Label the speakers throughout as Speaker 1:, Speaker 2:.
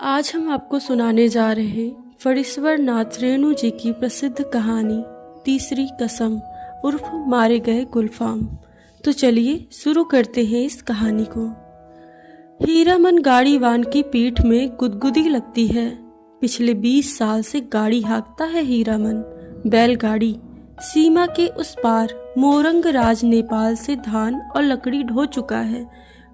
Speaker 1: आज हम आपको सुनाने जा रहे हैं फणीश्वर नाथ रेणु जी की प्रसिद्ध कहानी तीसरी कसम उर्फ मारे गए गुलफाम। तो चलिए शुरू करते हैं इस कहानी को। हीरामन गाड़ीवान की पीठ में गुदगुदी लगती है। पिछले 20 साल से गाड़ी हाँकता है हीरामन। बैलगाड़ी सीमा के उस पार मोरंग राज नेपाल से धान और लकड़ी ढो चुका है।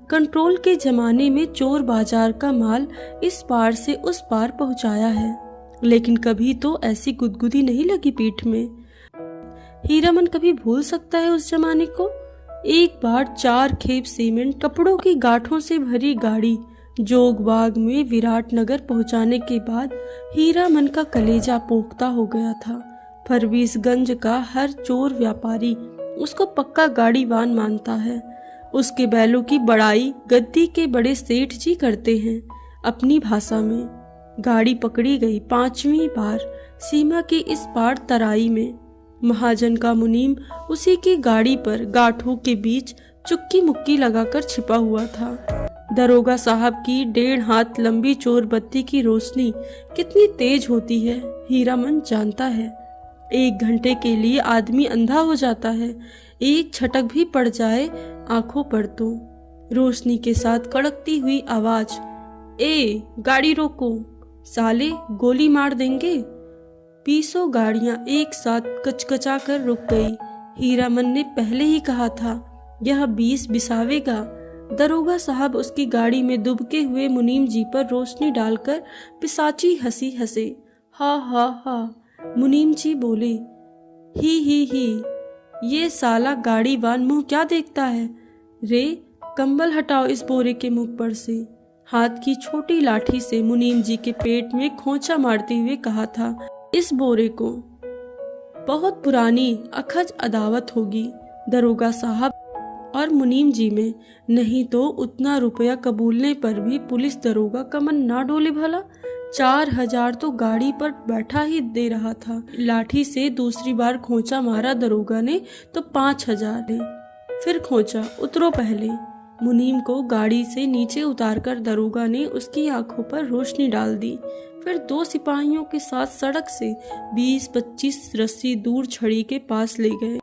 Speaker 1: कंट्रोल के जमाने में चोर बाजार का माल इस पार से उस पार पहुंचाया है, लेकिन कभी तो ऐसी गुदगुदी नहीं लगी पीठ में। हीरामन कभी भूल सकता है उस जमाने को? एक बार 4 खेप सीमेंट कपड़ों की गांठों से भरी गाड़ी जोगबाग में विराटनगर पहुंचाने के बाद हीरामन का कलेजा पोख्ता हो गया था। फरबीसगंज का हर चोर व्यापारी उसको पक्का गाड़ीवान मानता है। उसके बैलों की बड़ाई गद्दी के बड़े सेठ जी करते हैं। अपनी भाषा में गाड़ी पकड़ी गई 5वीं बार सीमा के इस पार तराई में। महाजन का मुनीम उसी की गाड़ी पर गांठों के बीच चुक्की मुक्की लगाकर छिपा हुआ था। दरोगा साहब की 1.5 हाथ लंबी चोर बत्ती की रोशनी कितनी तेज होती है हीरामन जानता है। 1 घंटे के लिए आदमी अंधा हो जाता है। एक छटक भी पड़ जाए आंखों पर तो रोशनी के साथ कड़कती हुई आवाज, ए गाड़ी रोको, साले गोली मार देंगे। 20 गाड़ियां एक साथ कचकचा कर रुक गई। हीरामन ने पहले ही कहा था यह 20 बिसावेगा। दरोगा साहब उसकी गाड़ी में दुबके हुए मुनीम जी पर रोशनी डालकर पिशाची हंसी हंसे। हा हा हा। मुनीम जी बोले, ही ये साला गाड़ीवान मुंह क्या देखता है रे, कंबल हटाओ इस बोरे के मुख पर से। हाथ की छोटी लाठी से मुनीम जी के पेट में खोंचा मारते हुए कहा था, इस बोरे को बहुत पुरानी अखज अदावत होगी दरोगा साहब और मुनीम जी में, नहीं तो उतना रुपया कबूलने पर भी पुलिस दरोगा का मन ना डोले भला। 4000 तो गाड़ी पर बैठा ही दे रहा था। लाठी से दूसरी बार खोंचा मारा दरोगा ने तो 5000 ने। फिर खोंचा, उतरो पहले। मुनीम को गाड़ी से नीचे उतारकर दरोगा ने उसकी आंखों पर रोशनी डाल दी। फिर 2 सिपाहियों के साथ सड़क से 20-25 रस्सी दूर छड़ी के पास ले गए।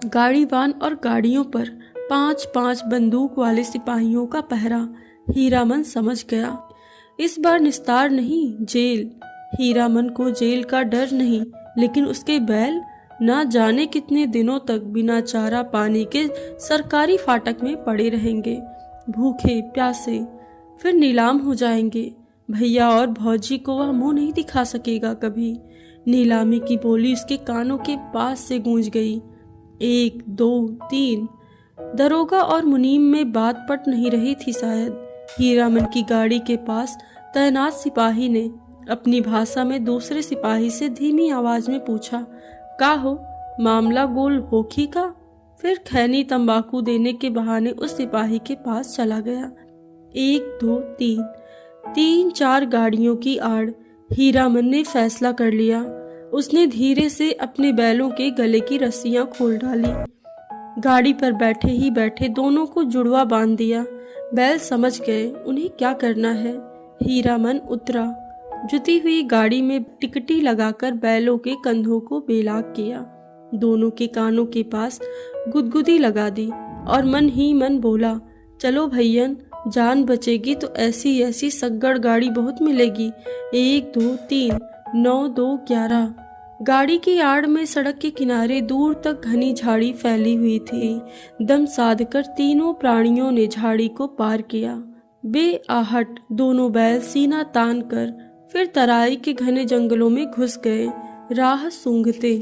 Speaker 1: गाड़ीवान और गाड़ियों पर 5-5 बंदूक वाले सिपाहियों का पहरा। हीरामन समझ गया इस बार निस्तार नहीं, जेल। हीरामन को जेल का डर नहीं, लेकिन उसके बैल ना जाने कितने दिनों तक बिना चारा पानी के सरकारी फाटक में पड़े रहेंगे, भूखे प्यासे। फिर नीलाम हो जाएंगे। भैया और भौजी को वह मुंह नहीं दिखा सकेगा कभी। नीलामी की बोली उसके कानों के पास से गूंज गई। 1 2 3। दरोगा और मुनीम में बात पट नहीं रही थी शायद। हीरामन की गाड़ी के पास तैनात सिपाही ने अपनी भाषा में दूसरे सिपाही से धीमी आवाज में पूछा, का हो मामला गोल होखी का? फिर खैनी तंबाकू देने के बहाने उस सिपाही के पास चला गया। 1 2 3 4 गाड़ियों की आड़ हीरामन ने फैसला कर लिया। उसने धीरे से अपने बैलों के गले की रस्सियां खोल डाली। गाड़ी पर बैठे ही बैठे दोनों को जुड़वा बांध दिया। बैल समझ गए उन्हें क्या करना है। हीरामन उतरा। जुती हुई गाड़ी में टिकटी लगाकर बैलों के कंधों को बेलाग किया। दोनों के कानों के पास गुदगुदी लगा दी और मन ही मन बोला, चलो भैयन, जान बचेगी तो ऐसी ऐसी सग्गड़ गाड़ी बहुत मिलेगी। 1 2 3 9 2 11। गाड़ी की आड़ में सड़क के किनारे दूर तक घनी झाड़ी फैली हुई थी। दम साधकर तीनों प्राणियों ने झाड़ी को पार किया। बेआहट दोनों बैल सीना तान कर फिर तराई के घने जंगलों में घुस गए। राह सूंघते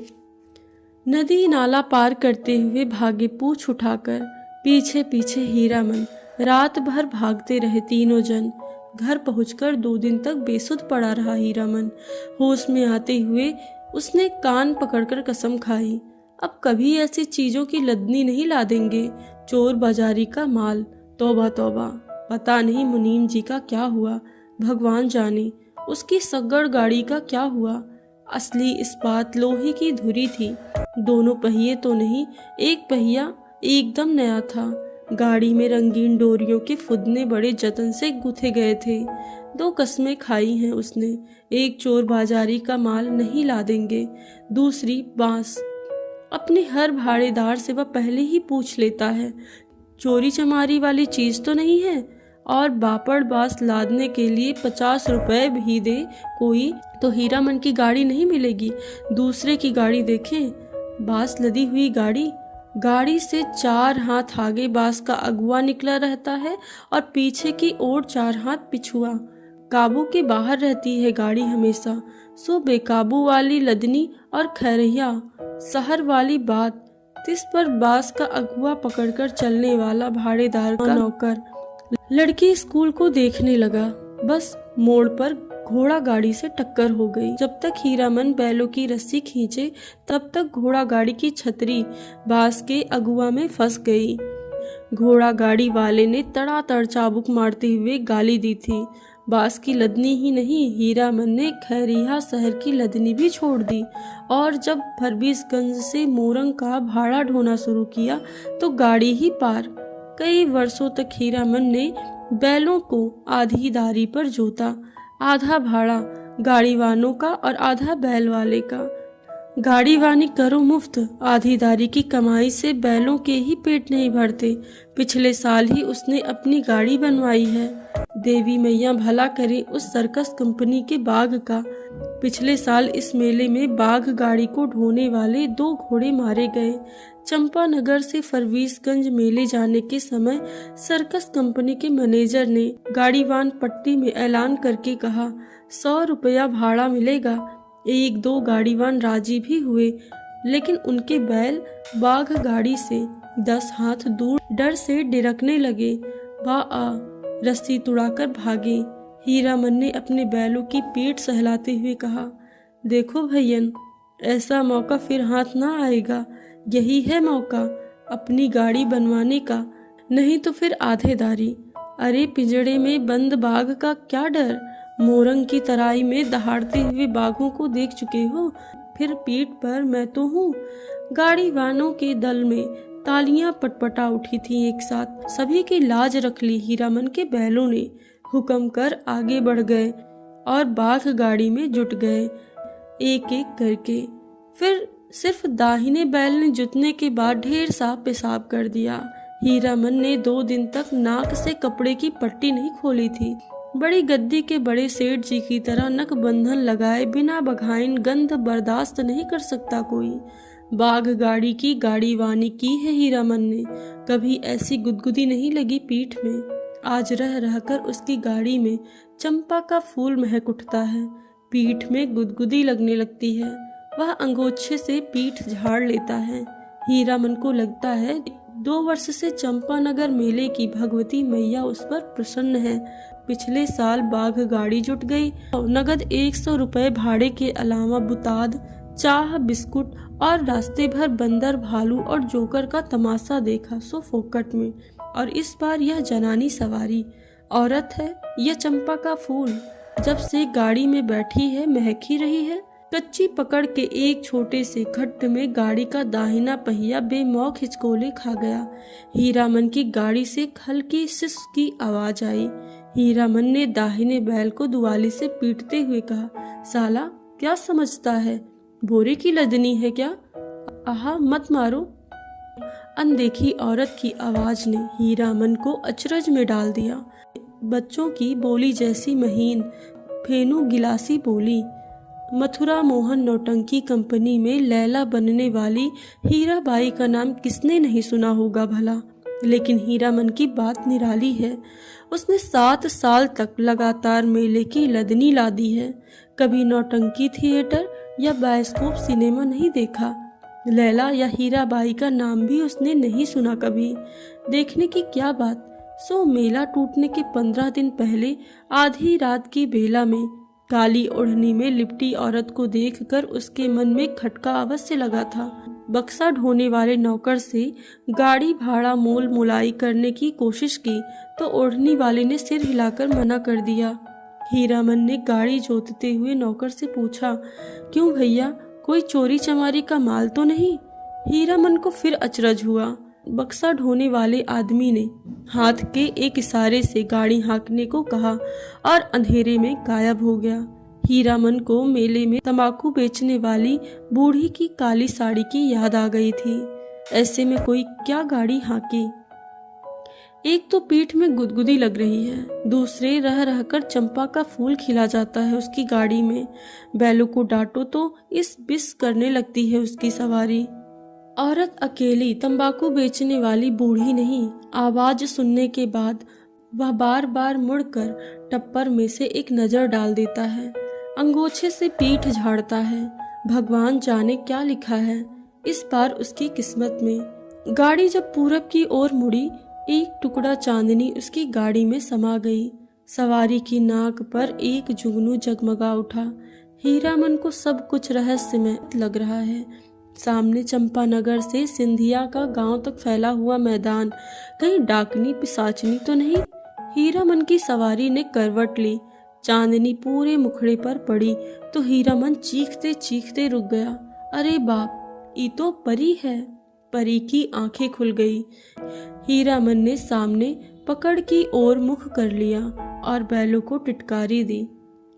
Speaker 1: नदी नाला पार करते हुए भागे पूंछ उठाकर। पीछे पीछे हीरामन। रात भर भागते रहे तीनों जन। घर पहुंचकर 2 दिन तक बेसुध पड़ा रहा हीरामन। होश में आते हुए उसने कान पकड़कर कसम खाई, अब कभी ऐसी चीजों की लदनी नहीं ला देंगे। चोर बाजारी का माल, तौबा तौबा। पता नहीं मुनीम जी का क्या हुआ, भगवान जाने। उसकी सग्गड़ गाड़ी का क्या हुआ? असली इस्पात लोहे की धुरी थी। दोनों पहिए तो नहीं, एक पहिया एकदम नया था। गाड़ी में रंगीन डोरियों के फुदने बड़े जतन से गुथे गए थे। 2 कस्में खाई हैं उसने, एक चोर बाजारी का माल नहीं ला देंगे, दूसरी बांस। अपने हर भाड़ेदार से वह पहले ही पूछ लेता है, चोरी चमारी वाली चीज तो नहीं है, और बापड़ बांस लादने के लिए 50 रुपए भी दे कोई तो हीरामन की गाड़ी नहीं मिलेगी। दूसरे की गाड़ी देखें, बांस लदी हुई गाड़ी, गाड़ी से 4 हाथ आगे बांस का अगुआ निकला रहता है और पीछे की ओर 4 हाथ पिछुआ। काबू के बाहर रहती है गाड़ी हमेशा। सो बेकाबू वाली लदनी और खैरिया शहर वाली बात। तिस पर बांस का अगुआ पकड़कर चलने वाला भाड़ेदार का नौकर। लड़की स्कूल को देखने लगा। बस मोड़ पर घोड़ा गाड़ी से टक्कर हो गई। जब तक हीरामन बैलों की रस्सी खींचे तब तक घोड़ा गाड़ी की छतरी बांस के अगुआ में फंस गई। घोड़ा गाड़ी वाले ने तड़ातड़ चाबुक मारते हुए गाली दी थी। बांस की लदनी ही नहीं, हीरामन ने खैरिया शहर की लदनी भी छोड़ दी और जब फरबीसगंज से मोरंग का भाड़ा ढोना शुरू किया तो गाड़ी ही पार। कई वर्षों तक हीरामन ने बैलों को आधी दारी पर जोता, आधा भाड़ा गाड़ी वालों का और आधा बैल वाले का। गाड़ी वानी करो मुफ्त, आधी दारी की कमाई से बैलों के ही पेट नहीं भरते। पिछले साल ही उसने अपनी गाड़ी बनवाई है। देवी मैया भला करे उस सर्कस कंपनी के बाघ का। पिछले साल इस मेले में बाघ गाड़ी को ढोने वाले 2 घोड़े मारे गए। चंपानगर से फरबीसगंज मेले जाने के समय सर्कस कंपनी के मैनेजर ने गाड़ीवान पट्टी में ऐलान करके कहा, 100 रुपया भाड़ा मिलेगा। 1-2 गाड़ीवान राजी भी हुए, लेकिन उनके बैल बाघ गाड़ी से 10 हाथ दूर डर से डिरकने लगे। रस्सी तुड़ाकर भागे। हीरामन ने अपने बैलों की पीठ सहलाते हुए कहा, देखो भैयन, ऐसा मौका फिर हाथ ना आएगा। यही है मौका अपनी गाड़ी बनवाने का, नहीं तो फिर आधेदारी। अरे पिंजड़े में बंद बाघ का क्या डर, मोरंग की तराई में दहाड़ते हुए बाघों को देख चुके हो, फिर पीठ पर मैं तो हूँ। गाड़ी वालों के दल में तालियां पटपटा उठी थी एक साथ। सभी की लाज रख ली हीरामन के बैलों ने। हुक्म कर आगे बढ़ गए और बाघ गाड़ी में जुट गए एक एक करके। फिर सिर्फ दाहिने बैल ने जुटने के बाद ढेर सा पेशाब कर दिया। हीरामन ने 2 दिन तक नाक से कपड़े की पट्टी नहीं खोली थी। बड़ी गद्दी के बड़े सेठ जी की तरह नक बंधन लगाए बिना बघाइन गंध बर्दाश्त नहीं कर सकता कोई। बाघ गाड़ी की गाड़ीवानी की है हीरामन ने, कभी ऐसी गुदगुदी नहीं लगी पीठ में। आज रह रहकर उसकी गाड़ी में चंपा का फूल महक उठता है। पीठ में गुदगुदी लगने लगती है। वह अंगोछे से पीठ झाड़ लेता है। हीरामन को लगता है 2 वर्ष से चंपानगर मेले की भगवती मैया उस पर प्रसन्न है। पिछले साल बाघ गाड़ी जुट गई। नगद 100 रुपए भाड़े के अलावा बुताद, चाह, बिस्कुट और रास्ते भर बंदर, भालू और जोकर का तमाशा देखा सो फोकट में। और इस बार यह जनानी सवारी औरत है, यह चंपा का फूल। जब से गाड़ी में बैठी है महक ही रही है। कच्ची पकड़ के एक छोटे से खड्ड में गाड़ी का दाहिना पहिया बेमौक हिचकोले खा गया। हीरामन की गाड़ी से हल्की सिस की आवाज आई। हीरामन ने दाहिने बैल को दुआली से पीटते हुए कहा, साला क्या समझता है, बोरे की लदनी है क्या? आहा मत मारो। अनदेखी औरत की आवाज ने हीरामन को अचरज में डाल दिया। बच्चों की बोली जैसी महीन फेनू गिलासी बोली। मथुरा मोहन नौटंकी कंपनी में लैला बनने वाली हीराबाई का नाम किसने नहीं सुना होगा भला। लेकिन हीरामन की बात निराली है। उसने 7 साल तक लगातार मेले की लदनी ला दी है। कभी नौटंकी थिएटर या बायोस्कोप सिनेमा नहीं देखा। लैला या हीराबाई का नाम भी उसने नहीं सुना कभी। देखने की क्या बात। सो मेला टूटने के 15 दिन पहले आधी रात की बेला में काली ओढ़नी में लिपटी औरत को देखकर उसके मन में खटका अवश्य लगा था। बक्सा ढोने वाले नौकर से गाड़ी भाड़ा मोल मोलाई करने की कोशिश की तो ओढ़नी वाले ने सिर हिलाकर मना कर दिया। हीरामन ने गाड़ी जोतते हुए नौकर से पूछा, क्यों भैया, कोई चोरी चमारी का माल तो नहीं? हीरामन को फिर अचरज हुआ। बक्सा ढोने वाले आदमी ने हाथ के एक इशारे से गाड़ी हाँकने को कहा और अंधेरे में गायब हो गया। हीरामन को मेले में तंबाकू बेचने वाली बूढ़ी की काली साड़ी की याद आ गई थी। ऐसे में कोई क्या गाड़ी हाँके। एक तो पीठ में गुदगुदी लग रही है, दूसरे रह रहकर चंपा का फूल खिला जाता है उसकी गाड़ी में। बैलों को डांटो तो इस बिस करने लगती है उसकी सवारी। औरत अकेली तंबाकू बेचने वाली बूढ़ी नहीं। आवाज सुनने के बाद वह बार बार मुड़कर टप्पर में से एक नजर डाल देता है, अंगोछे से पीठ झाड़ता है। भगवान जाने क्या लिखा है इस बार उसकी किस्मत में। गाड़ी जब पूरब की ओर मुड़ी, एक टुकड़ा चांदनी उसकी गाड़ी में समा गई। सवारी की नाक पर एक जुगनू जगमगा उठा। हीरामन को सब कुछ रहस्यमय लग रहा है। सामने चंपानगर से सिंधिया का गांव तक फैला हुआ मैदान, कहीं डाकनी पिसाचनी तो नहीं। हीरामन की सवारी ने करवट ली। चांदनी पूरे मुखड़े पर पड़ी तो हीरामन चीखते चीखते रुक गया। अरे बाप, ये तो परी है। परी की आंखें खुल गई। हीरामन ने सामने पकड़ की ओर मुख कर लिया और बैलों को टिटकारी दी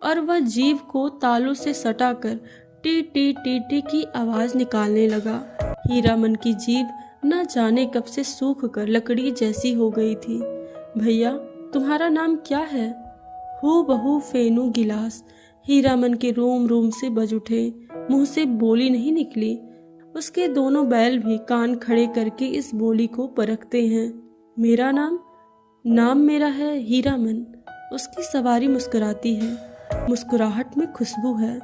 Speaker 1: और वह जीभ को तालू से सटाकर टी टी टी टी की आवाज निकालने लगा। हीरामन की जीभ न जाने कब से सूख कर लकड़ी जैसी हो गई थी। भैया, तुम्हारा नाम क्या है? हू बहू फेनू गिलास। हीरामन के रोम रोम से बज उठे, मुंह से बोली नहीं निकली। उसके दोनों बैल भी कान खड़े करके इस बोली को परखते हैं। मेरा नाम मेरा है हीरामन। उसकी सवारी मुस्कुराती है। मुस्कुराहट में खुशबू है।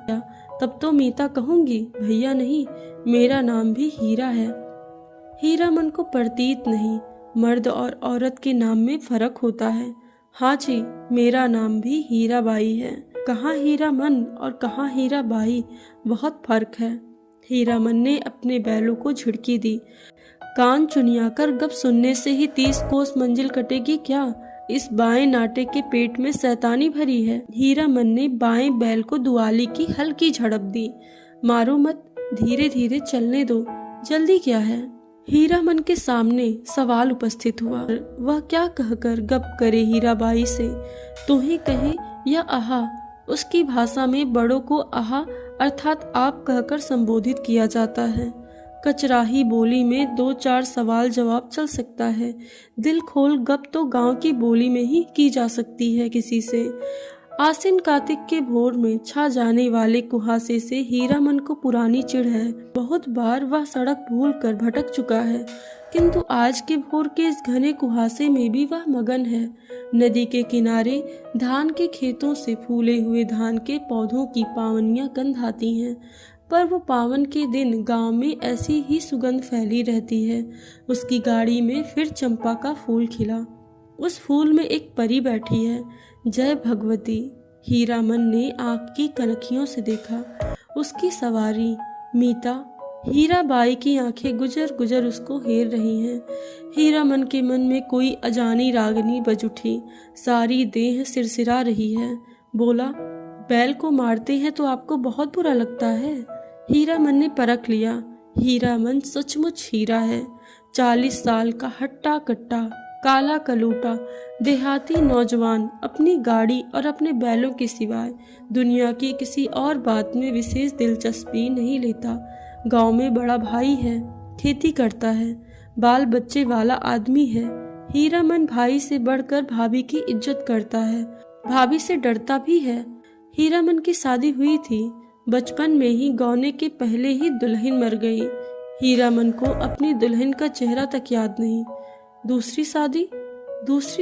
Speaker 1: तब तो मीता कहूंगी, भैया नहीं, मेरा नाम भी हीरा है। हीरामन को प्रतीत नहीं, मर्द और औरत के नाम में फर्क होता है। हाँ जी, मेरा नाम भी हीराबाई है। कहाँ हीरामन और कहाँ हीराबाई, बहुत फर्क है। हीरामन ने अपने बैलों को झिड़की दी। कान चुनियाकर गप सुनने से ही 30 कोस मंजिल कटेगी क्या? इस बाएं नाटे के पेट में शैतानी भरी है। हीरामन ने बाएं बैल को दुआली की हल्की झड़प दी। मारो मत, धीरे धीरे चलने दो, जल्दी क्या है? हीरामन के सामने सवाल उपस्थित हुआ। वह क्या कहकर गप करे हीराबाई से? तुम्हें कहे या आहा? उसकी भाषा में बड़ों को आहा अर्थात आप कहकर संबोधित किया जाता है। कचराही बोली में 2-4 सवाल जवाब चल सकता है। दिल खोल गप तो गांव की बोली में ही की जा सकती है किसी से। आसिन कार्तिक के भोर में छा जाने वाले कुहासे से हीरामन को पुरानी चिढ़ है। बहुत बार वह सड़क भूल कर भटक चुका है, किंतु आज के भोर के इस घने कुहासे में भी वह मगन है। नदी के किनारे धान के खेतों से फूले हुए धान के पौधों की पावनियां गंध आती हैं, पर वो पावन के दिन गांव में ऐसी ही सुगंध फैली रहती है। उसकी गाड़ी में फिर चंपा का फूल खिला। उस फूल में एक परी बैठी है। जय भगवती। हीरामन ने आंख की कनखियों से देखा। उसकी सवारी मीता। हीराबाई की आंखें गुजर गुजर उसको हेर रही हैं। हीरामन के मन में कोई अजानी रागनी बज उठी। सारी देह सिरसिरा रही है। बोला, बैल को मारते हैं तो आपको बहुत बुरा लगता है? हीरामन ने परख लिया। हीरामन सचमुच हीरा है। 40 साल का हट्टा कट्टा काला कलूटा देहाती नौजवान अपनी गाड़ी और अपने बैलों के सिवाय दुनिया की किसी और बात में विशेष दिलचस्पी नहीं लेता। गांव में बड़ा भाई है, खेती करता है, बाल बच्चे वाला आदमी है। हीरामन भाई से बढ़कर भाभी की इज्जत करता है, भाभी से डरता भी है। हीरामन की शादी हुई थी, बचपन में ही गौने के पहले ही दुल्हन मर गई। हीरामन को अपनी दुल्हन का चेहरा तक याद नहीं। दूसरी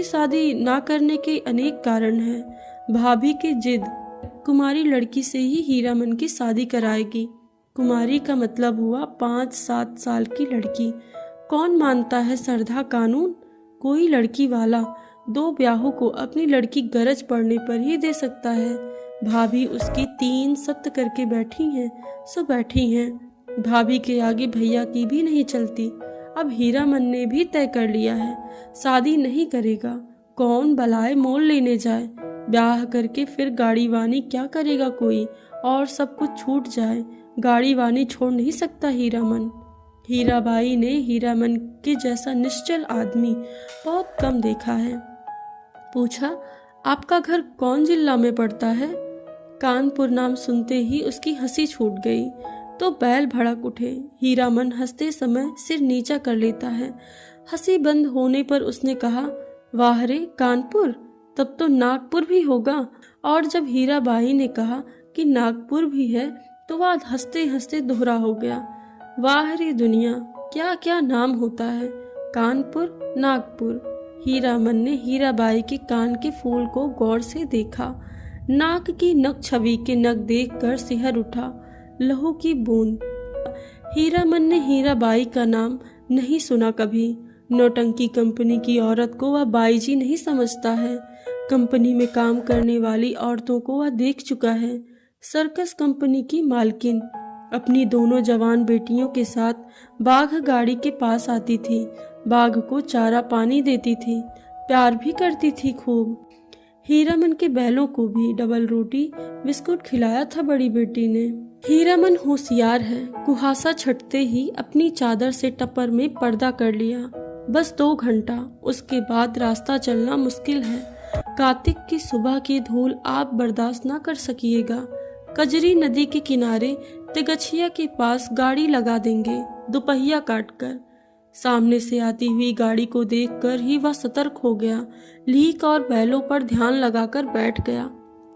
Speaker 1: शादी ना करने के अनेक कारण हैं। भाभी की जिद कुमारी लड़की से ही हीरामन की शादी कराएगी। कुमारी का मतलब हुआ 5-7 साल की लड़की। कौन मानता है श्रद्धा कानून? कोई लड़की वाला 2 ब्याहों को अपनी लड़की गरज पड़ने पर ही दे सकता है। भाभी उसकी 3 सख्त करके बैठी हैं, सो बैठी हैं। भाभी के आगे भैया की भी नहीं चलती। अब हीरामन ने भी तय कर लिया है, शादी नहीं करेगा। कौन बलाए मोल लेने जाए? ब्याह करके फिर गाड़ी वानी क्या करेगा कोई, और सब कुछ छूट जाए। गाड़ी वानी छोड़ नहीं सकता हीरामन। हीराबाई ने हीरामन के जैसा निश्चल आदमी बहुत कम देखा है। पूछा, आपका घर कौन जिला में पड़ता है? कानपुर नाम सुनते ही उसकी हंसी छूट गई तो बैल भड़क उठे। हीरामन हंसते समय सिर नीचा कर लेता है। हंसी बंद होने पर उसने कहा, वाह रे कानपुर, तब तो नागपुर भी होगा। और जब हीराबाई ने कहा कि नागपुर भी है तो वह हंसते हंसते दोहरा हो गया। वाह रे दुनिया, क्या क्या नाम होता है, कानपुर, नागपुर। हीरामन ने हीराबाई के कान के फूल को गौर से देखा। नाक की नक छवि के नक देखकर सिहर उठा, लहू की बूंद। हीरामन ने हीराबाई का नाम नहीं सुना कभी। नौटंकी कंपनी की औरत को वह बाई जी नहीं समझता है। कंपनी में काम करने वाली औरतों को वह देख चुका है। सर्कस कंपनी की मालकिन अपनी दोनों जवान बेटियों के साथ बाघ गाड़ी के पास आती थी। बाघ को चारा पानी देती थी, प्यार भी करती थी खूब। हीरामन के बैलों को भी डबल रोटी बिस्कुट खिलाया था बड़ी बेटी ने। हीरामन होशियार है। कुहासा छटते ही अपनी चादर से टप्पर में पर्दा कर लिया। बस 2 घंटा, उसके बाद रास्ता चलना मुश्किल है। कार्तिक की सुबह की धूल आप बर्दाश्त ना कर सकिएगा। कजरी नदी के किनारे तिगछिया के पास गाड़ी लगा देंगे, दोपहिया काटकर। सामने से आती हुई गाड़ी को देखकर ही वह सतर्क हो गया। लीक और बैलों पर ध्यान लगाकर बैठ गया।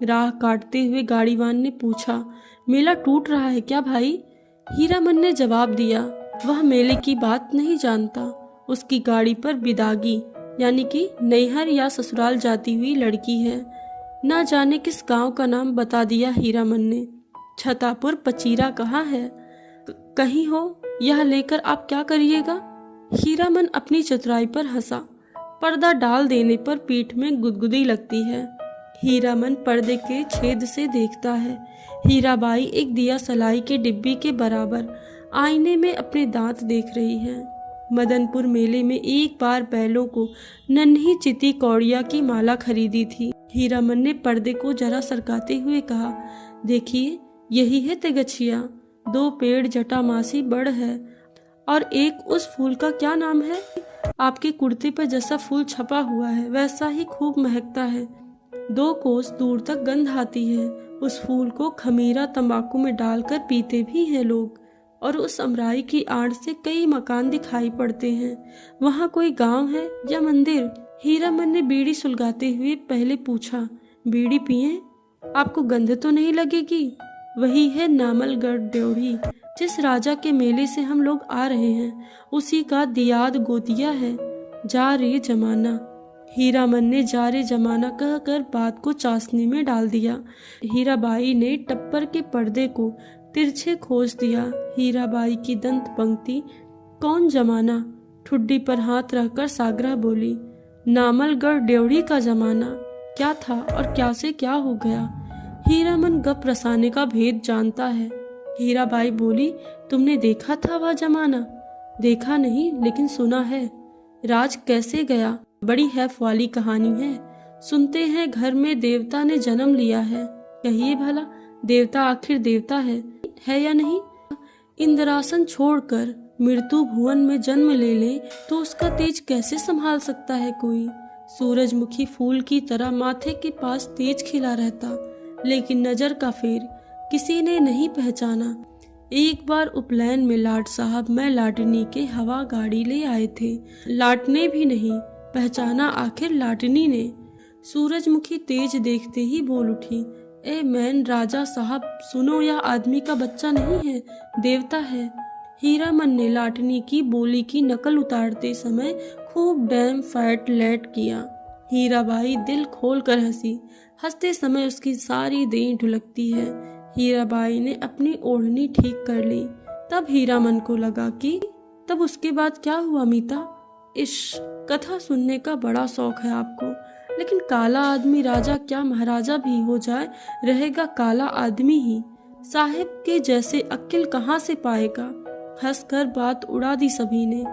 Speaker 1: राह काटते हुए गाड़ीवान ने पूछा, मेला टूट रहा है क्या भाई? हीरामन ने जवाब दिया, वह मेले की बात नहीं जानता। उसकी गाड़ी पर बिदागी यानी कि नैहर या ससुराल जाती हुई लड़की है। ना जाने किस गांव का नाम बता दिया हीरामन ने। छतापुर पचीरा कहाँ है? कहीं हो, यह लेकर आप क्या करिएगा? हीरामन अपनी चतुराई पर हंसा। पर्दा डाल देने पर पीठ में गुदगुदी लगती है। हीरामन पर्दे के छेद से देखता है। हीराबाई एक दिया सलाई के डिब्बी के बराबर आईने में अपने दांत देख रही है। मदनपुर मेले में एक बार बैलों को नन्ही चिती कौड़िया की माला खरीदी थी। हीरामन ने पर्दे को जरा सरकाते हुए कहा, देखिए यही है तिगछिया। 2 पेड़ जटामासी बड़ है और एक उस फूल का क्या नाम है? आपके कुर्ते पर जैसा फूल छपा हुआ है वैसा ही खूब महकता है। 2 कोस दूर तक गंध आती है। उस फूल को खमीरा तंबाकू में डालकर पीते भी हैं लोग। और उस अमराई की आड़ से कई मकान दिखाई पड़ते हैं। वहाँ कोई गांव है या मंदिर? हीरामन ने बीड़ी सुलगाते हुए पहले पूछा, बीड़ी पिए? आपको गंध तो नहीं लगेगी? वही है नामलगढ़ ड्योढ़ी, जिस राजा के मेले से हम लोग आ रहे हैं, उसी का दियाद गोतिया है। जा रे जमाना। हीरामन ने जा रे जमाना कहकर बात को चाशनी में डाल दिया। हीराबाई ने टप्पर के पर्दे को तिरछे खोज दिया। हीराबाई की दंत पंक्ति, कौन जमाना? ठुड्डी पर हाथ रखकर सागरा बोली, नामलगढ़ ड्योढ़ी का जमाना। क्या था और क्या से क्या हो गया? हीरामन गप रसाने का भेद जानता है। हीराबाई बोली, तुमने देखा था वह जमाना? देखा नहीं लेकिन सुना है। राज कैसे गया? बड़ी हैफ वाली कहानी है। सुनते हैं घर में देवता ने जन्म लिया है। कहिए भला, देवता आखिर देवता है या नहीं? इंद्रासन छोड़कर मृत्यु भुवन में जन्म ले ले तो उसका तेज कैसे संभाल सकता है कोई? सूरजमुखी फूल की तरह माथे के पास तेज खिला रहता, लेकिन नजर का फेर किसी ने नहीं पहचाना। एक बार उपनयन में लाट साहब मैं लाटनी के हवा गाड़ी ले आए थे। लाटने भी नहीं पहचाना आखिर लाटनी ने। सूरजमुखी तेज देखते ही बोल उठी, ए मैन राजा साहब सुनो, यह आदमी का बच्चा नहीं है, देवता है। हीरामन ने लाटनी की बोली की नकल उतारते समय खूब डैम फैट लेट किया। हीराबाई दिल खोल कर हंसी। हंसते समय उसकी सारी देह ढुलकती है। हीराबाई ने अपनी ओढ़नी ठीक कर ली। तब हीरामन को लगा कि तब उसके बाद क्या हुआ मीता? कथा सुनने का बड़ा शौक है आपको, लेकिन काला आदमी राजा क्या महाराजा भी हो जाए, रहेगा काला आदमी ही। साहिब के जैसे अक्ल कहाँ से पाएगा? हंसकर बात उड़ा दी सभी ने।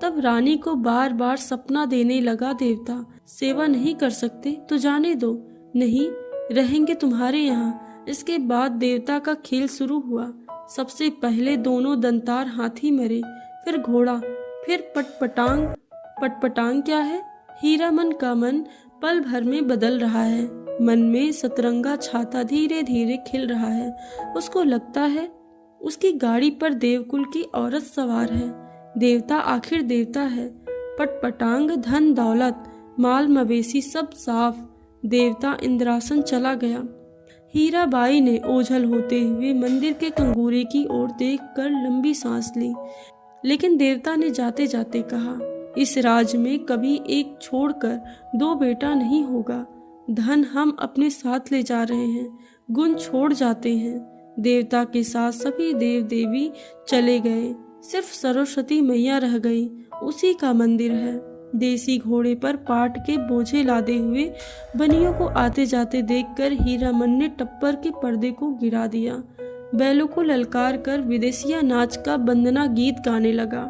Speaker 1: तब रानी को बार बार सपना देने लगा देवता, सेवा नहीं कर सकते तो जाने दो, नहीं रहेंगे तुम्हारे यहाँ। इसके बाद देवता का खेल शुरू हुआ। सबसे पहले दोनों दंतार हाथी मरे, फिर घोड़ा, फिर पटपटांग। पटपटांग क्या है? हीरामन का मन पल भर में बदल रहा है। मन में सतरंगा छाता धीरे धीरे खिल रहा है। उसको लगता है उसकी गाड़ी पर देवकुल की औरत सवार है। देवता आखिर देवता है। पटपटांग, धन दौलत, माल मवेशी सब साफ। देवता इंद्रासन चला गया। हीराबाई ने ओझल होते हुए मंदिर के कंगूरे की ओर देखकर लंबी सांस ली। लेकिन देवता ने जाते जाते कहा, इस राज में कभी एक छोड़कर दो बेटा नहीं होगा। धन हम अपने साथ ले जा रहे हैं, गुण छोड़ जाते हैं। देवता के साथ सभी देव देवी चले गए, सिर्फ सरस्वती मैया रह गई। उसी का मंदिर है। देसी घोड़े पर पाट के बोझे लादे हुए बनियों को आते जाते देखकर हीरामन ने टप्पर के पर्दे को गिरा दिया। बैलों को ललकार कर विदेशिया नाच का वंदना गीत गाने लगा।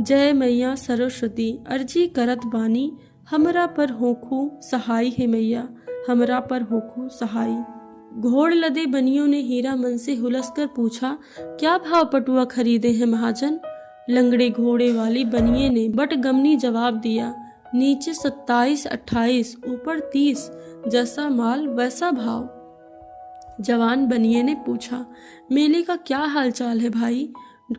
Speaker 1: जय मैया सरस्वती, अर्जी करत बानी, हमरा पर होखू सहाय है मैया, हमरा पर होखू सहाय। घोड़ लदे बनियों ने हीरामन से हुलस कर पूछा, क्या भाव पटुआ खरीदे हैं महाजन? लंगड़े घोड़े वाली बनिये ने बटगमनी जवाब दिया, नीचे 27-28, ऊपर 30, जैसा माल वैसा भाव। जवान बनिये ने पूछा, मेले का क्या हालचाल है भाई?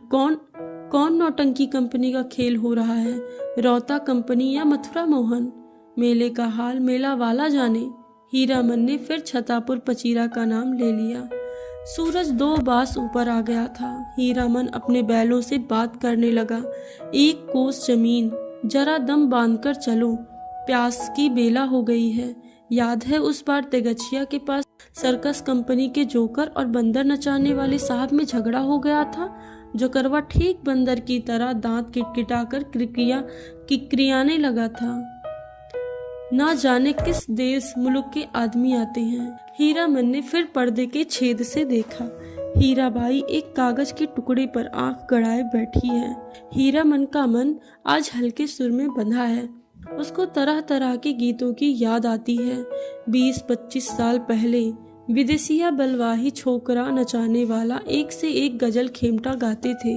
Speaker 1: कौन नौटंकी कंपनी का खेल हो रहा है, रौता कंपनी या मथुरा मोहन? मेले का हाल मेला वाला जाने। हीरामन ने फिर छतापुर पचीरा का नाम ले लिया। सूरज 2 बास ऊपर आ गया था। हीरामन अपने बैलों से बात करने लगा, 1 कोस जमीन, जरा दम बांधकर चलो, प्यास की बेला हो गई है। याद है उस बार तेगछिया के पास सर्कस कंपनी के जोकर और बंदर नचाने वाले साहब में झगड़ा हो गया था? जोकरवा ठीक बंदर की तरह दांत किटकिटाकर किक्रियाने लगा था। ना जाने किस देश मुल्क के आदमी आते हैं। हीरामन ने फिर पर्दे के छेद से देखा। हीराबाई एक कागज के टुकड़े पर आंख गड़ाए बैठी है। हीरामन का मन आज हल्के सुर में बंधा है। उसको तरह तरह के गीतों की याद आती है। 20-25 साल पहले विदेशिया बलवाही छोकरा नचाने वाला एक से एक गजल खेमटा गाते थे।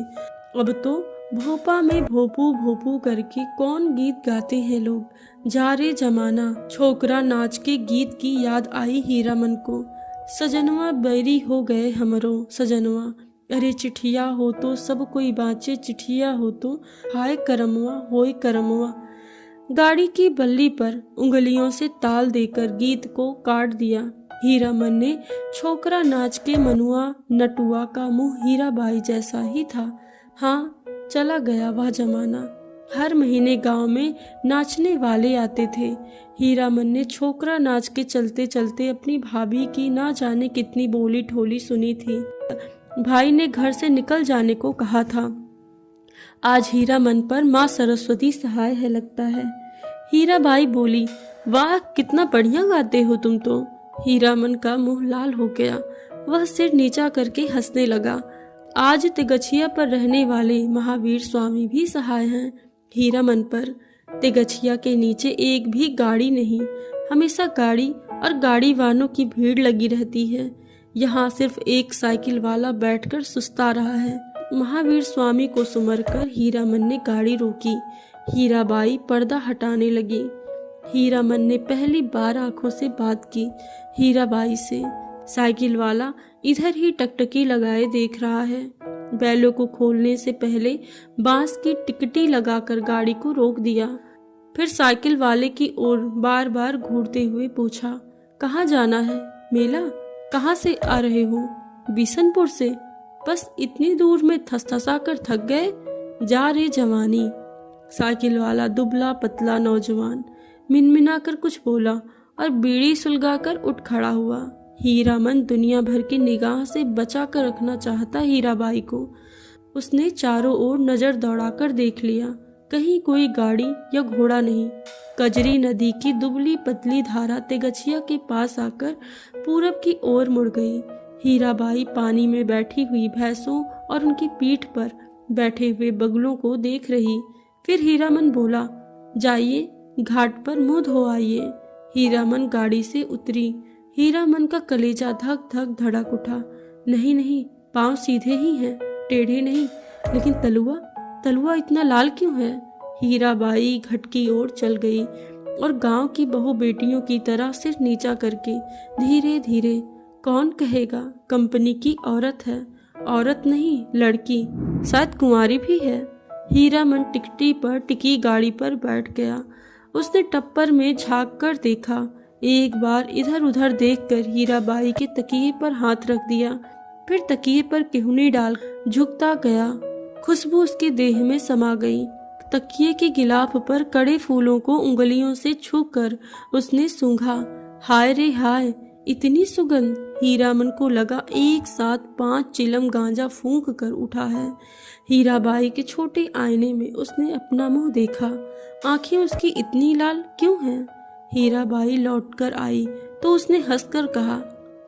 Speaker 1: अब तो भोपा में भोपू भोपू करके कौन गीत गाते हैं लोग। जा रे जमाना छोकरा नाच के गीत की याद आई हीरामन को। सजनवा बैरी हो गए हमरो सजनवा, अरे चिठिया हो तो सब कोई बाँचे, चिठिया हो तो हाय करमवा होय करमवा। गाड़ी की बल्ली पर उंगलियों से ताल देकर गीत को काट दिया। हीरामन ने छोकरा नाच के मनुआ नटुआ का मुंह हीराबाई जैसा ही था। हाँ, चला गया वह जमाना। हर महीने गांव में नाचने वाले आते थे। हीरामन ने छोकरा नाच के चलते चलते अपनी भाभी की ना जाने कितनी बोली ठोली सुनी थी। भाई ने घर से निकल जाने को कहा था। आज हीरामन पर माँ सरस्वती सहाय है लगता है। हीराबाई बोली, वाह कितना बढ़िया गाते हो तुम तो। हीरामन का मुंह लाल हो गया। वह सिर नीचा करके हंसने लगा। आज तेगछिया पर रहने वाले महावीर स्वामी भी सहाय हैं हीरामन पर। तेगछिया के नीचे एक भी गाड़ी नहीं, हमेशा गाड़ी और गाड़ी वालों की भीड़ लगी रहती है। यहाँ सिर्फ एक साइकिल वाला बैठकर सुस्ता रहा है। महावीर स्वामी को सुमरकर हीरामन ने गाड़ी रोकी। हीराबाई पर्दा हटाने लगी। हीरामन ने पहली बार आंखों से बात की हीराबाई से। साइकिल वाला इधर ही टकटकी लगाए देख रहा है। बैलों को खोलने से पहले बांस की टिकटी लगाकर गाड़ी को रोक दिया। फिर साइकिल वाले की ओर बार बार घूरते हुए पूछा, कहाँ जाना है? मेला? कहाँ से आ रहे हो? बिशनपुर से। बस इतनी दूर में थसथसा कर थक गए? जा रे जवानी। साइकिल वाला दुबला पतला नौजवान मिनमिना कर कुछ बोला और बीड़ी सुलगाकर उठ खड़ा हुआ। हीरामन दुनिया भर की निगाह से बचा कर रखना चाहता हीराबाई को। उसने चारों ओर नजर दौड़ाकर देख लिया, कहीं कोई गाड़ी या घोड़ा नहीं। कजरी नदी की दुबली पतली धारा तेगछिया के पास आकर पूरब की ओर मुड़ गई। हीराबाई पानी में बैठी हुई भैंसों और उनकी पीठ पर बैठे हुए बगलों को देख रही। फिर हीरामन बोला, जाइए घाट पर मुंह धो आइए। हीरामन गाड़ी से उतरी। हीरामन का कलेजा धक धक धड़क उठा। नहीं, पांव सीधे ही हैं, टेढ़े नहीं। लेकिन तलुआ तलुआ इतना लाल क्यों है? हीराबाई घट की ओर चल गई और गांव की बहू बेटियों की तरह सिर नीचा करके धीरे धीरे, कौन कहेगा कंपनी की औरत है, औरत नहीं लड़की, शायद कुंवारी भी है। हीरामन टिकटी पर टिकी गाड़ी पर बैठ गया। उसने टप्पर में झांक कर देखा, एक बार इधर उधर देखकर हीराबाई के तकिए पर हाथ रख दिया, फिर तकिए पर केहूनी डाल झुकता गया। खुशबू उसकी देह में समा गई। तकिए की गिलाफ पर कड़े फूलों को उंगलियों से छूकर उसने सूंघा। हाय रे हाय, इतनी सुगंध! हीरामन को लगा एक साथ 5 चिलम गांजा फूंक कर उठा है। हीराबाई के छोटे आईने में उसने अपना मुंह देखा। आंखें उसकी इतनी लाल क्यों हैं? हीराबाई लौटकर आई तो उसने हंसकर कहा,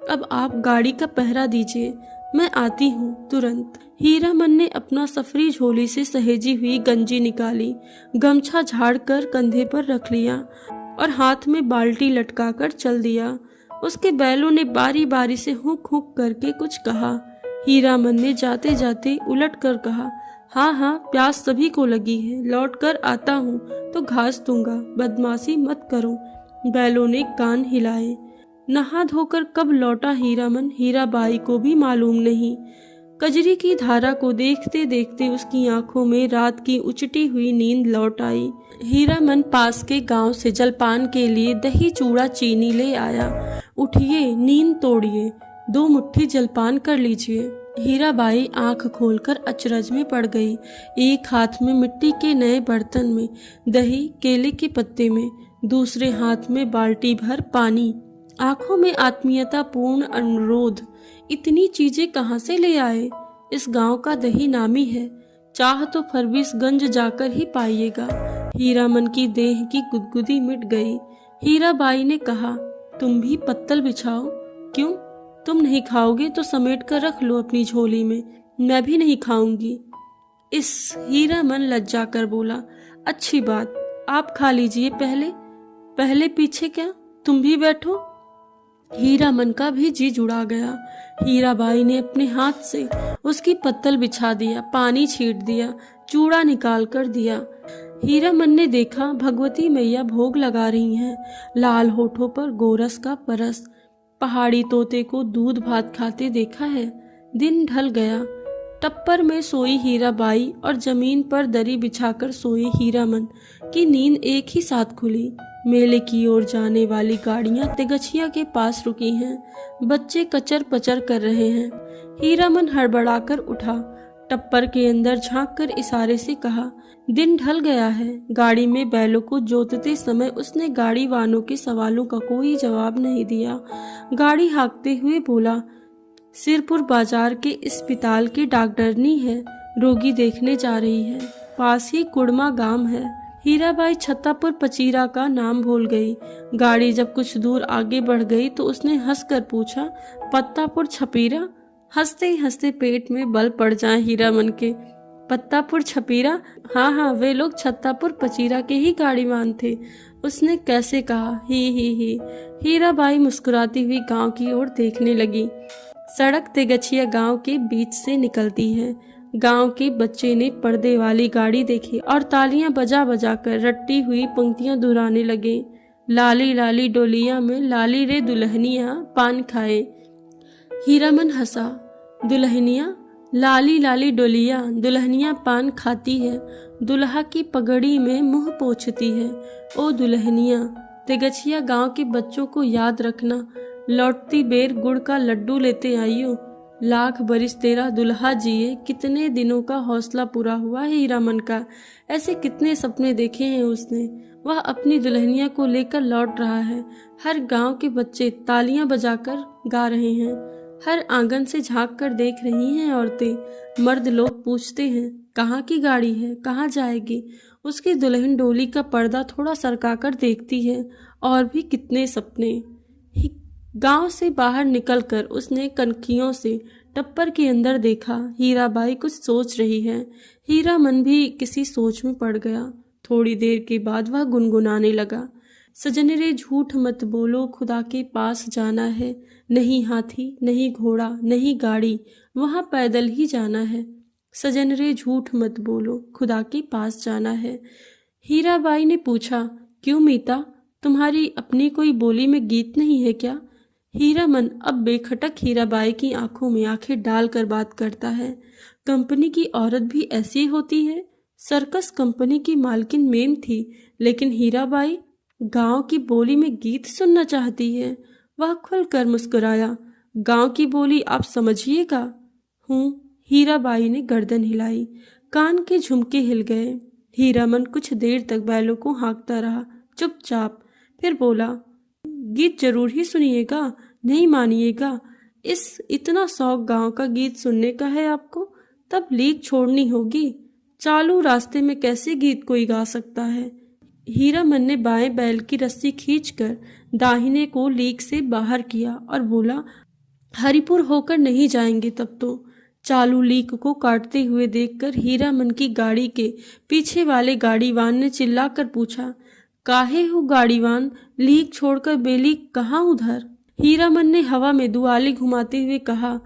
Speaker 1: अब आप गाड़ी का पहरा दीजिए, मैं आती हूँ तुरंत। हीरामन ने अपना सफरी झोली से सहेजी हुई गंजी निकाली, गमछा झाड़कर कंधे पर रख लिया और हाथ में बाल्टी लटकाकर चल दिया। उसके बैलों ने बारी बारी से हुक हुक करके कुछ कहा। हीरामन ने जाते जाते उलट कर कहा, हाँ हाँ, प्यास सभी को लगी है, लौट कर आता हूँ तो घास दूंगा, बदमाशी मत करो। बैलों ने कान हिलाए। नहा धोकर कब लौटा हीरामन, हीराबाई को भी मालूम नहीं। कजरी की धारा को देखते देखते उसकी आंखों में रात की उचटी हुई नींद लौट आई। हीरामन पास के गांव से जलपान के लिए दही चूड़ा चीनी ले आया। उठिए, नींद तोड़िए, 2 मुट्ठी जलपान कर लीजिए। हीराबाई आंख खोलकर अचरज में पड़ गई। एक हाथ में मिट्टी के नए बर्तन में दही केले के पत्ते में, दूसरे हाथ में बाल्टी भर पानी, आंखों में आत्मीयता पूर्ण अनुरोध। इतनी चीजें कहाँ से ले आए? इस गांव का दही नामी है, चाह तो फरबिसगंज जाकर ही पाइएगा। हीरामन की देह की गुदगुदी मिट गई। हीराबाई ने कहा, तुम भी पत्तल बिछाओ। क्यों? तुम नहीं खाओगे तो समेट कर रख लो अपनी झोली में, मैं भी नहीं खाऊंगी। इस हीरामन लज्जा कर बोला, अच्छी बात, आप खा लीजिए पहले। पहले पीछे क्या, तुम भी बैठो। हीरामन का भी जी जुड़ा गया। हीराबाई ने अपने हाथ से उसकी पत्तल बिछा दिया, पानी छीट दिया, चूड़ा निकाल कर दिया। हीरामन ने देखा भगवती मैया भोग लगा रही हैं, लाल होठों पर गोरस का परस। पहाड़ी तोते को दूध भात खाते देखा है। दिन ढल गया। टप्पर में सोई हीराबाई और जमीन पर दरी बिछाकर सोए हीरामन की नींद एक ही साथ खुली। मेले की ओर जाने वाली गाड़ियां तेगछिया के पास रुकी हैं। बच्चे कचर पचर कर रहे हैं। हीरामन हड़बड़ाकर उठा, टप्पर के अंदर झांककर इशारे से कहा, दिन ढल गया है। गाड़ी में बैलों को जोतते समय उसने गाड़ी वालों के सवालों का कोई जवाब नहीं दिया। गाड़ी हाँकते हुए बोला, सिरपुर बाजार के अस्पताल की डॉक्टरनी है, रोगी देखने जा रही है, पास ही कुड़मा गांव है। हीराबाई छत्तापुर पचीरा का नाम भूल गई। गाड़ी जब कुछ दूर आगे बढ़ गई तो उसने हंसकर पूछा, पत्तापुर छपीरा? हंसते हंसते पेट में बल पड़ जाए हीरामन के। पत्तापुर छपीरा? हाँ हाँ, वे लोग छत्तापुर पचीरा के ही गाड़ीवान थे। उसने कैसे कहा, ही। हीराबाई मुस्कुराती हुई गांव की ओर देखने लगी। सड़क तेगछिया गांव के बीच से निकलती है। गांव के बच्चे ने पर्दे वाली गाड़ी देखी और तालियां बजा बजा कर रट्टी हुई पंक्तियां दोहराने लगे। लाली लाली डोलिया में लाली रे दुल्हनिया पान खाए। हीरामन हंसा। दुल्हनिया? लाली लाली डोलिया, दुल्हनिया पान खाती है, दुल्हा की पगड़ी में मुंह पोंछती है। ओ दुल्हनिया, तेगछिया गांव के बच्चों को याद रखना, लौटती बेर गुड़ का लड्डू लेते आइयो। लाख बरिस तेरा दुल्हा जिए। कितने दिनों का हौसला पूरा हुआ है हीरामन का। ऐसे कितने सपने देखे हैं उसने। वह अपनी दुल्हनिया को लेकर लौट रहा है। हर गांव के बच्चे तालियां बजाकर गा रहे हैं। हर आंगन से झांक कर देख रही हैं औरतें। मर्द लोग पूछते हैं, कहाँ की गाड़ी है, कहाँ जाएगी। उसकी दुल्हन डोली का पर्दा थोड़ा सरकाकर देखती है। और भी कितने सपने। गांव से बाहर निकलकर उसने कनखियों से टप्पर के अंदर देखा। हीराबाई कुछ सोच रही है। हीरामन भी किसी सोच में पड़ गया। थोड़ी देर के बाद वह गुनगुनाने लगा, सजन रे झूठ मत बोलो, खुदा के पास जाना है। नहीं हाथी, नहीं घोड़ा, नहीं गाड़ी, वहाँ पैदल ही जाना है। सजन रे झूठ मत बोलो, खुदा के पास जाना है। हीराबाई ने पूछा, क्यों मीता, तुम्हारी अपनी कोई बोली में गीत नहीं है क्या? हीरामन अब बेखटक हीराबाई की आंखों में आंखें डालकर बात करता है। कंपनी की औरत भी ऐसी होती है। सर्कस कंपनी की मालकिन मेम थी, लेकिन हीराबाई गांव की बोली में गीत सुनना चाहती है। वह खुलकर मुस्कुराया। गांव की बोली आप समझिएगा। हूँ। हीराबाई ने गर्दन हिलाई। कान के झुमके हिल गए। हीरामन कुछ देर तक बैलों को हाँकता रहा, चुपचाप। फिर बोला, गीत जरूर ही सुनिएगा, नहीं मानिएगा। इतना शौक गांव का गीत सुनने का है आपको, तब लीक छोड़नी होगी। चालू रास्ते में कैसे गीत कोई गा सकता है? हीरामन ने बाएं बैल की रस्सी खींचकर दाहिने को लीक से बाहर किया और बोला, हरिपुर होकर नहीं जाएंगे तब तो। चालू लीक को काटते हुए देखकर हीरामन की गाड़ी के पीछे वाले गाड़ीवान ने चिल्लाकर पूछा, काहे हो गाड़ीवान, लीक छोड़कर बेलीक कहाँ उधर? हीरामन ने हवा में दुआली घुमाते हुए कहा,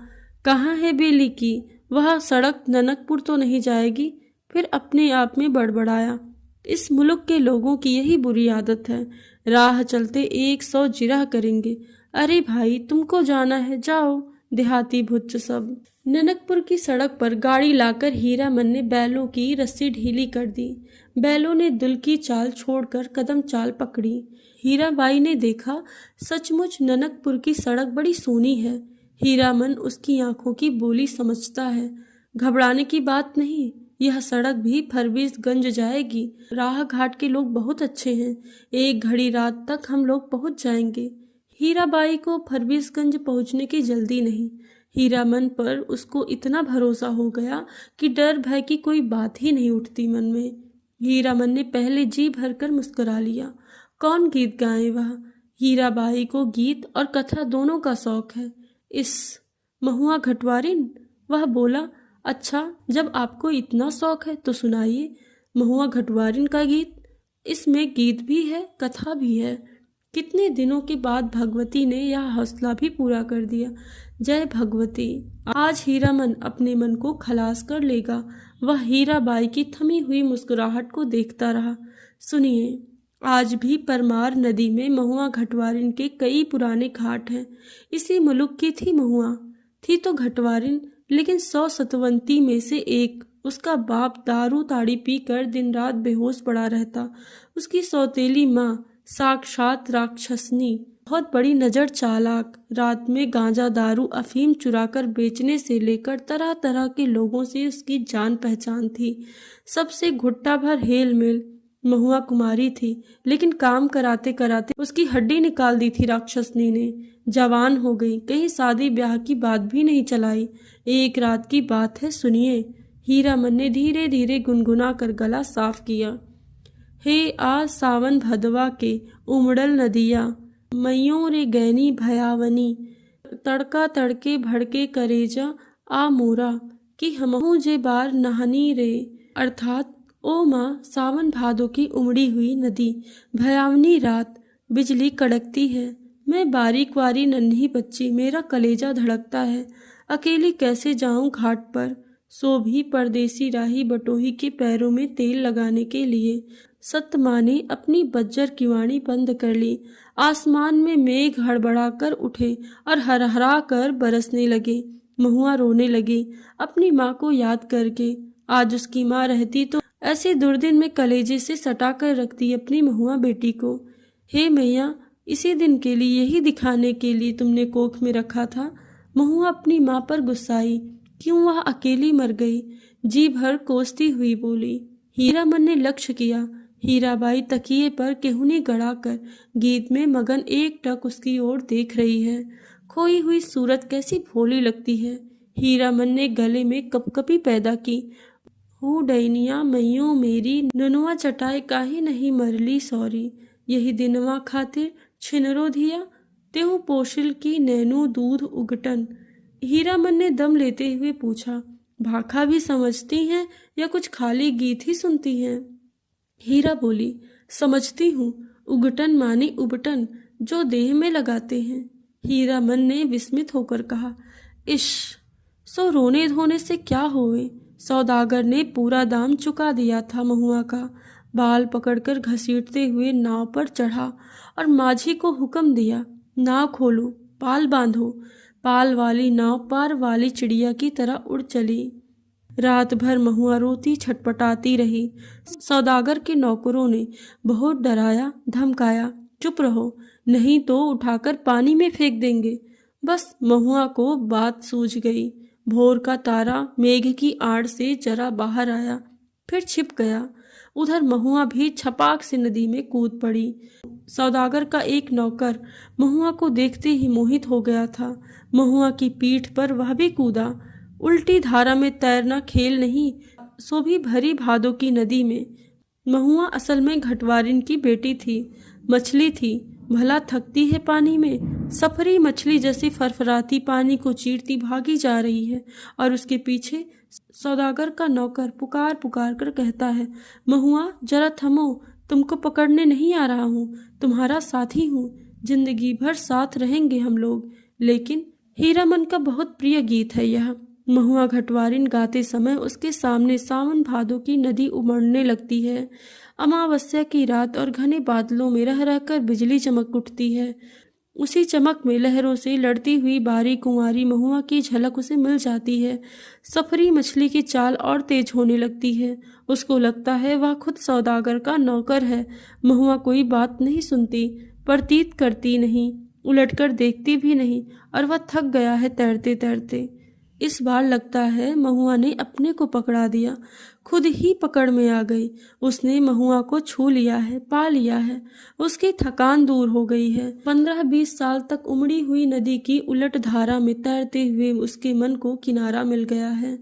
Speaker 1: कहाँ है बेलीकी, वह सड़क ननकपुर तो नहीं जाएगी? फिर अपने आप में बड़बड़ाया, इस मुल्क के लोगों की यही बुरी आदत है, राह चलते 100 जिरह करेंगे। अरे भाई, तुमको जाना है, जाओ, देहाती भुच्च सब। ननकपुर की सड़क पर गाड़ी लाकर हीरामन ने बैलों की रस्सी ढीली कर दी। बैलों ने दुल की चाल छोड़कर कदम चाल पकड़ी। हीराबाई ने देखा, सचमुच ननकपुर की सड़क बड़ी सोनी है। हीरामन उसकी आंखों की बोली समझता है। घबराने की बात नहीं, यह सड़क भी फरबीसगंज जाएगी। राह घाट के लोग बहुत अच्छे हैं, एक घड़ी रात तक हम लोग पहुंच जाएंगे। हीराबाई को फरबीसगंज पहुंचने की जल्दी नहीं। हीरामन पर उसको इतना भरोसा हो गया कि डर भय की कोई बात ही नहीं उठती मन में। हीरामन ने पहले जी भरकर मुस्कुरा लिया। कौन गीत गाए वह? हीराबाई को गीत और कथा दोनों का शौक है। इस महुआ घटवारिन? वह बोला, अच्छा, जब आपको इतना शौक है तो सुनाइए महुआ घटवारिन का गीत। इसमें गीत भी है, कथा भी है। कितने दिनों के बाद भगवती ने यह हौसला भी पूरा कर दिया। जय भगवती। आज हीरामन अपने मन को खलास कर लेगा। वह हीराबाई की थमी हुई मुस्कुराहट को देखता रहा। सुनिए, आज भी परमार नदी में महुआ घटवारिन के कई पुराने घाट हैं। इसी मुल्क की थी महुआ, थी तो घटवारिन, लेकिन 100 सतवंती में से एक। उसका बाप दारू ताड़ी पीकर दिन रात बेहोश पड़ा रहता। उसकी सौतेली माँ साक्षात राक्षसनी, बहुत बड़ी नजर चालाक, रात में गांजा दारू अफीम चुराकर बेचने से लेकर तरह तरह के लोगों से उसकी जान पहचान थी। सबसे घुट्टा भर हेल मेल। महुआ कुमारी थी, लेकिन काम कराते कराते उसकी हड्डी निकाल दी थी राक्षसनी ने। जवान हो गई, कहीं शादी ब्याह की बात भी नहीं चलाई। एक रात की बात है, सुनिए। हीरामन ने धीरे धीरे गुनगुना कर गला साफ किया। हे आ सावन भदवा के उमड़ल नदिया, मैयों रे गैनी भयावनी, तड़का तड़के भड़के करेजा आ मोरा, कि हमहू जे बार नहनी रे। अर्थात, ओ माँ, सावन भादो की उमड़ी हुई नदी, भयावनी रात, बिजली कड़कती है, मैं बारीक वारी नन्ही बच्ची, मेरा कलेजा धड़कता है, अकेली कैसे जाऊं घाट पर। सो भी परदेसी राही बटोही के पैरों में तेल लगाने के लिए। सत माँ ने अपनी बज्जर किवाड़ी बंद कर ली। आसमान में मेघ हड़बड़ा कर उठे और हरहरा कर बरसने लगे। महुआ रोने लगी अपनी माँ को याद करके। आज उसकी माँ रहती तो ऐसे दुर्दिन में कलेजे से सटा कर रखती अपनी महुआ बेटी को। हे मैया, इसी दिन के लिए, यही दिखाने के लिए तुमने कोख में रखा था। महुआ अपनी माँ पर गुस्साई, क्यों वह अकेली मर गई। जी भर कोसती हुई बोली। हीरामन ने लक्ष्य किया। हीराबाई तकिए पर केहुनी गड़ाकर गीत में मगन एकटक उसकी ओर देख रही है। खोई हुई सूरत कैसी भोली लगती है। हीरामन ने गले में कपकपी पैदा की। हो डैनिया मैयों मेरी, ननुआ चटाई काहे नहीं मरली सॉरी, यही दिनवा खातिर छिनरो धिया, तेहू पोशिल की नैनू दूध उगटन। हीरामन ने दम लेते हुए पूछा, भाखा भी समझती हैं या कुछ खाली गीत ही सुनती हैं? हीरा बोली, समझती हूँ, उगटन माने उबटन, जो देह में लगाते हैं। हीरामन ने विस्मित होकर कहा, इश, सो रोने धोने से क्या होए, सौदागर ने पूरा दाम चुका दिया था। महुआ का बाल पकड़कर घसीटते हुए नाव पर चढ़ा और माझी को हुक्म दिया, नाव खोलो, पाल बांधो। पाल वाली नाव पार वाली चिड़िया की तरह उड़ चली। रात भर महुआ रोती छटपटाती रही। सौदागर के नौकरों ने बहुत डराया धमकाया, चुप रहो नहीं तो उठाकर पानी में फेंक देंगे। बस महुआ को बात सूझ गई। भोर का तारा मेघ की आड़ से जरा बाहर आया, फिर छिप गया। उधर महुआ भी छपाक से नदी में कूद पड़ी। सौदागर का एक नौकर महुआ को देखते ही मोहित हो गया था। महुआ की पीठ पर वह भी कूदा। उल्टी धारा में तैरना खेल नहीं, सो भी भरी भादों की नदी में। महुआ असल में घटवारिन की बेटी थी, मछली थी। भला थकती है पानी में? सफरी मछली जैसी फरफराती पानी को चीरती भागी जा रही है और उसके पीछे सौदागर का नौकर पुकार पुकार कर कहता है, महुआ जरा थमो, तुमको पकड़ने नहीं आ रहा हूँ, तुम्हारा साथी हूँ, जिंदगी भर साथ रहेंगे हम लोग। लेकिन हीरामन का बहुत प्रिय गीत है यह। महुआ घटवारिन गाते समय उसके सामने सावन भादों की नदी उमड़ने लगती है। अमावस्या की रात और घने बादलों में रह रहकर बिजली चमक उठती है। उसी चमक में लहरों से लड़ती हुई बारी कुंवारी महुआ की झलक उसे मिल जाती है। सफरी मछली की चाल और तेज होने लगती है। उसको लगता है वह खुद सौदागर का नौकर है। महुआ कोई बात नहीं सुनती, प्रतीत करती नहीं, उलटकर देखती भी नहीं, और वह थक गया है तैरते तैरते। इस बार लगता है महुआ ने अपने को पकड़ा दिया, खुद ही पकड़ में आ गई। उसने महुआ को छू लिया है, पा लिया है। उसकी थकान दूर हो गई है। 15-20 साल तक उमड़ी हुई नदी की उलट धारा में तैरते हुए उसके मन को किनारा मिल गया है।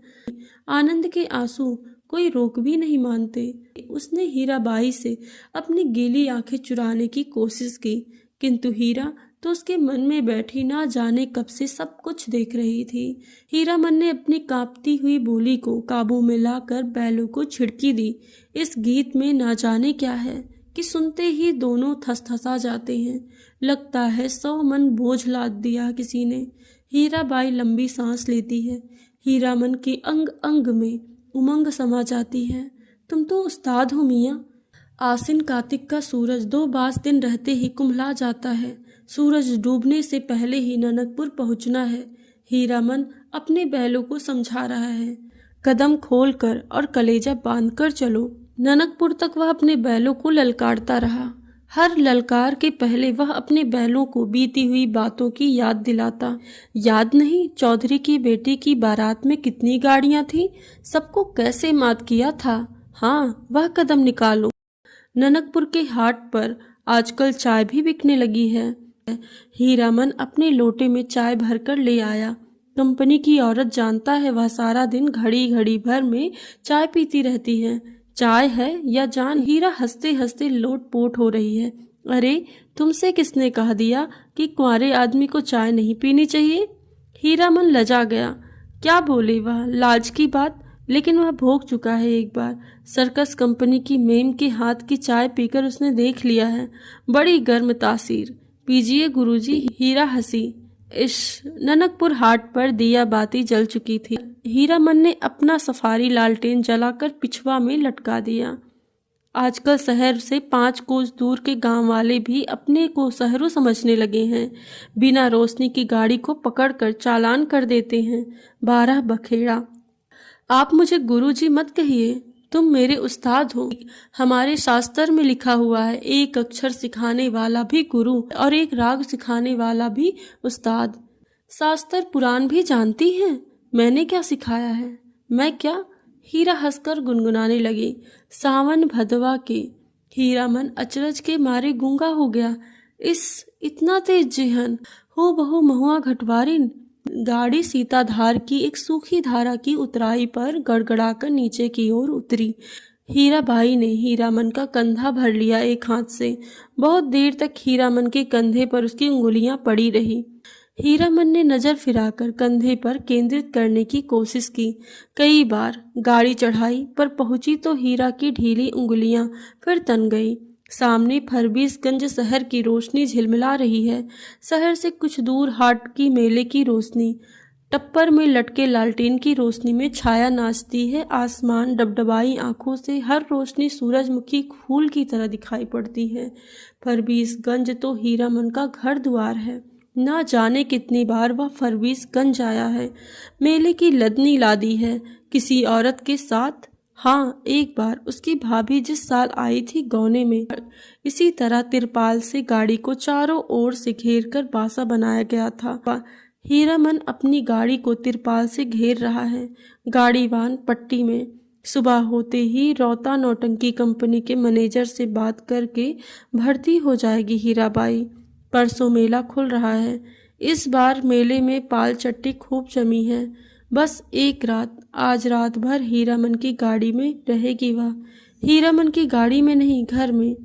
Speaker 1: आनंद के आंसू कोई रोक भी नहीं मानते। उसने हीराबाई से अपनी गीली आंखें चुराने की कोशिश की, किंतु हीरा तो उसके मन में बैठी ना जाने कब से सब कुछ देख रही थी। हीरामन ने अपनी कांपती हुई बोली को काबू में लाकर बैलों को छिड़की दी। इस गीत में ना जाने क्या है कि सुनते ही दोनों थसथसा जाते हैं। लगता है 100 मन बोझ लाद दिया किसी ने। हीराबाई लंबी सांस लेती है। हीरामन के अंग अंग में उमंग समा जाती है। तुम तो उस्ताद हो मियाँ। आसिन कार्तिक का सूरज 2 बास दिन रहते ही कुम्हला जाता है। सूरज डूबने से पहले ही ननकपुर पहुंचना है। हीरामन अपने बैलों को समझा रहा है, कदम खोलकर और कलेजा बांधकर चलो। ननकपुर तक वह अपने बैलों को ललकारता रहा। हर ललकार के पहले वह अपने बैलों को बीती हुई बातों की याद दिलाता। याद नहीं, चौधरी की बेटी की बारात में कितनी गाड़ियां थी, सबको कैसे मात किया था। हाँ, वह कदम निकालो। ननकपुर के हाट पर आजकल चाय भी बिकने लगी है। हीरामन अपने लोटे में चाय भरकर ले आया। कंपनी की औरत जानता है वह सारा दिन घड़ी घड़ी भर में चाय पीती रहती है। चाय है या जान। हीरा हंसते हंसते लोटपोट हो रही है। अरे तुमसे किसने कह दिया कि कुंवारे आदमी को चाय नहीं पीनी चाहिए? हीरामन लजा गया। क्या बोले वह, लाज की बात। लेकिन वह भोग चुका है एक बार। सर्कस कंपनी की मेम के हाथ की चाय पीकर उसने देख लिया है। बड़ी गर्म तासीर। पीजिए गुरुजी। हीरा हंसी। इश। ननकपुर हाट पर दिया बाती जल चुकी थी। हीरामन ने अपना सफारी लालटेन जलाकर पिछवा में लटका दिया। आजकल शहर से 5 कोस दूर के गांव वाले भी अपने को शहरों समझने लगे हैं। बिना रोशनी की गाड़ी को पकड़कर चालान कर देते हैं। 12 बखेड़ा। आप मुझे गुरुजी मत कहिए, तुम मेरे उस्ताद हो। हमारे शास्त्र में लिखा हुआ है, एक अक्षर सिखाने वाला भी गुरु और एक राग सिखाने वाला भी उस्ताद। शास्त्र पुराण भी जानती हैं। मैंने क्या सिखाया है? मैं क्या? हीरा हंसकर गुनगुनाने लगी। सावन भदवा के। हीरामन अचरज के मारे गूंगा हो गया। इतना तेज जेहन हो बहु महुआ घटवारिन। गाड़ी सीताधार की एक सूखी धारा की उतराई पर गड़गड़ाकर नीचे की ओर उतरी। हीराबाई ने हीरामन का कंधा भर लिया एक हाथ से। बहुत देर तक हीरामन के कंधे पर उसकी उंगलियां पड़ी रही। हीरामन ने नजर फिराकर कंधे पर केंद्रित करने की कोशिश की। कई बार गाड़ी चढ़ाई पर पहुंची तो हीरा की ढीली उंगलियां फिर तन गई। सामने फरबीसगंज शहर की रोशनी झिलमिला रही है। शहर से कुछ दूर हाट की मेले की रोशनी। टप्पर में लटके लालटेन की रोशनी में छाया नाचती है। आसमान डबडबाई आंखों से हर रोशनी सूरजमुखी फूल की तरह दिखाई पड़ती है। फरबीसगंज तो हीरामन का घर द्वार है। ना जाने कितनी बार वह फरबीसगंज आया है। मेले की लदनी लादी है किसी औरत के साथ। हाँ, एक बार उसकी भाभी जिस साल आई थी गौने में, इसी तरह तिरपाल से गाड़ी को चारों ओर से घेर कर बासा बनाया गया था। हीरामन अपनी गाड़ी को तिरपाल से घेर रहा है। गाड़ीवान पट्टी में। सुबह होते ही रौता नौटंकी कंपनी के मैनेजर से बात करके भर्ती हो जाएगी हीराबाई। परसों मेला खुल रहा है। इस बार मेले में पाल चट्टी खूब जमी है। बस एक रात, आज रात भर हीरामन की गाड़ी में रहेगी वह। हीरामन की गाड़ी में नहीं, घर में।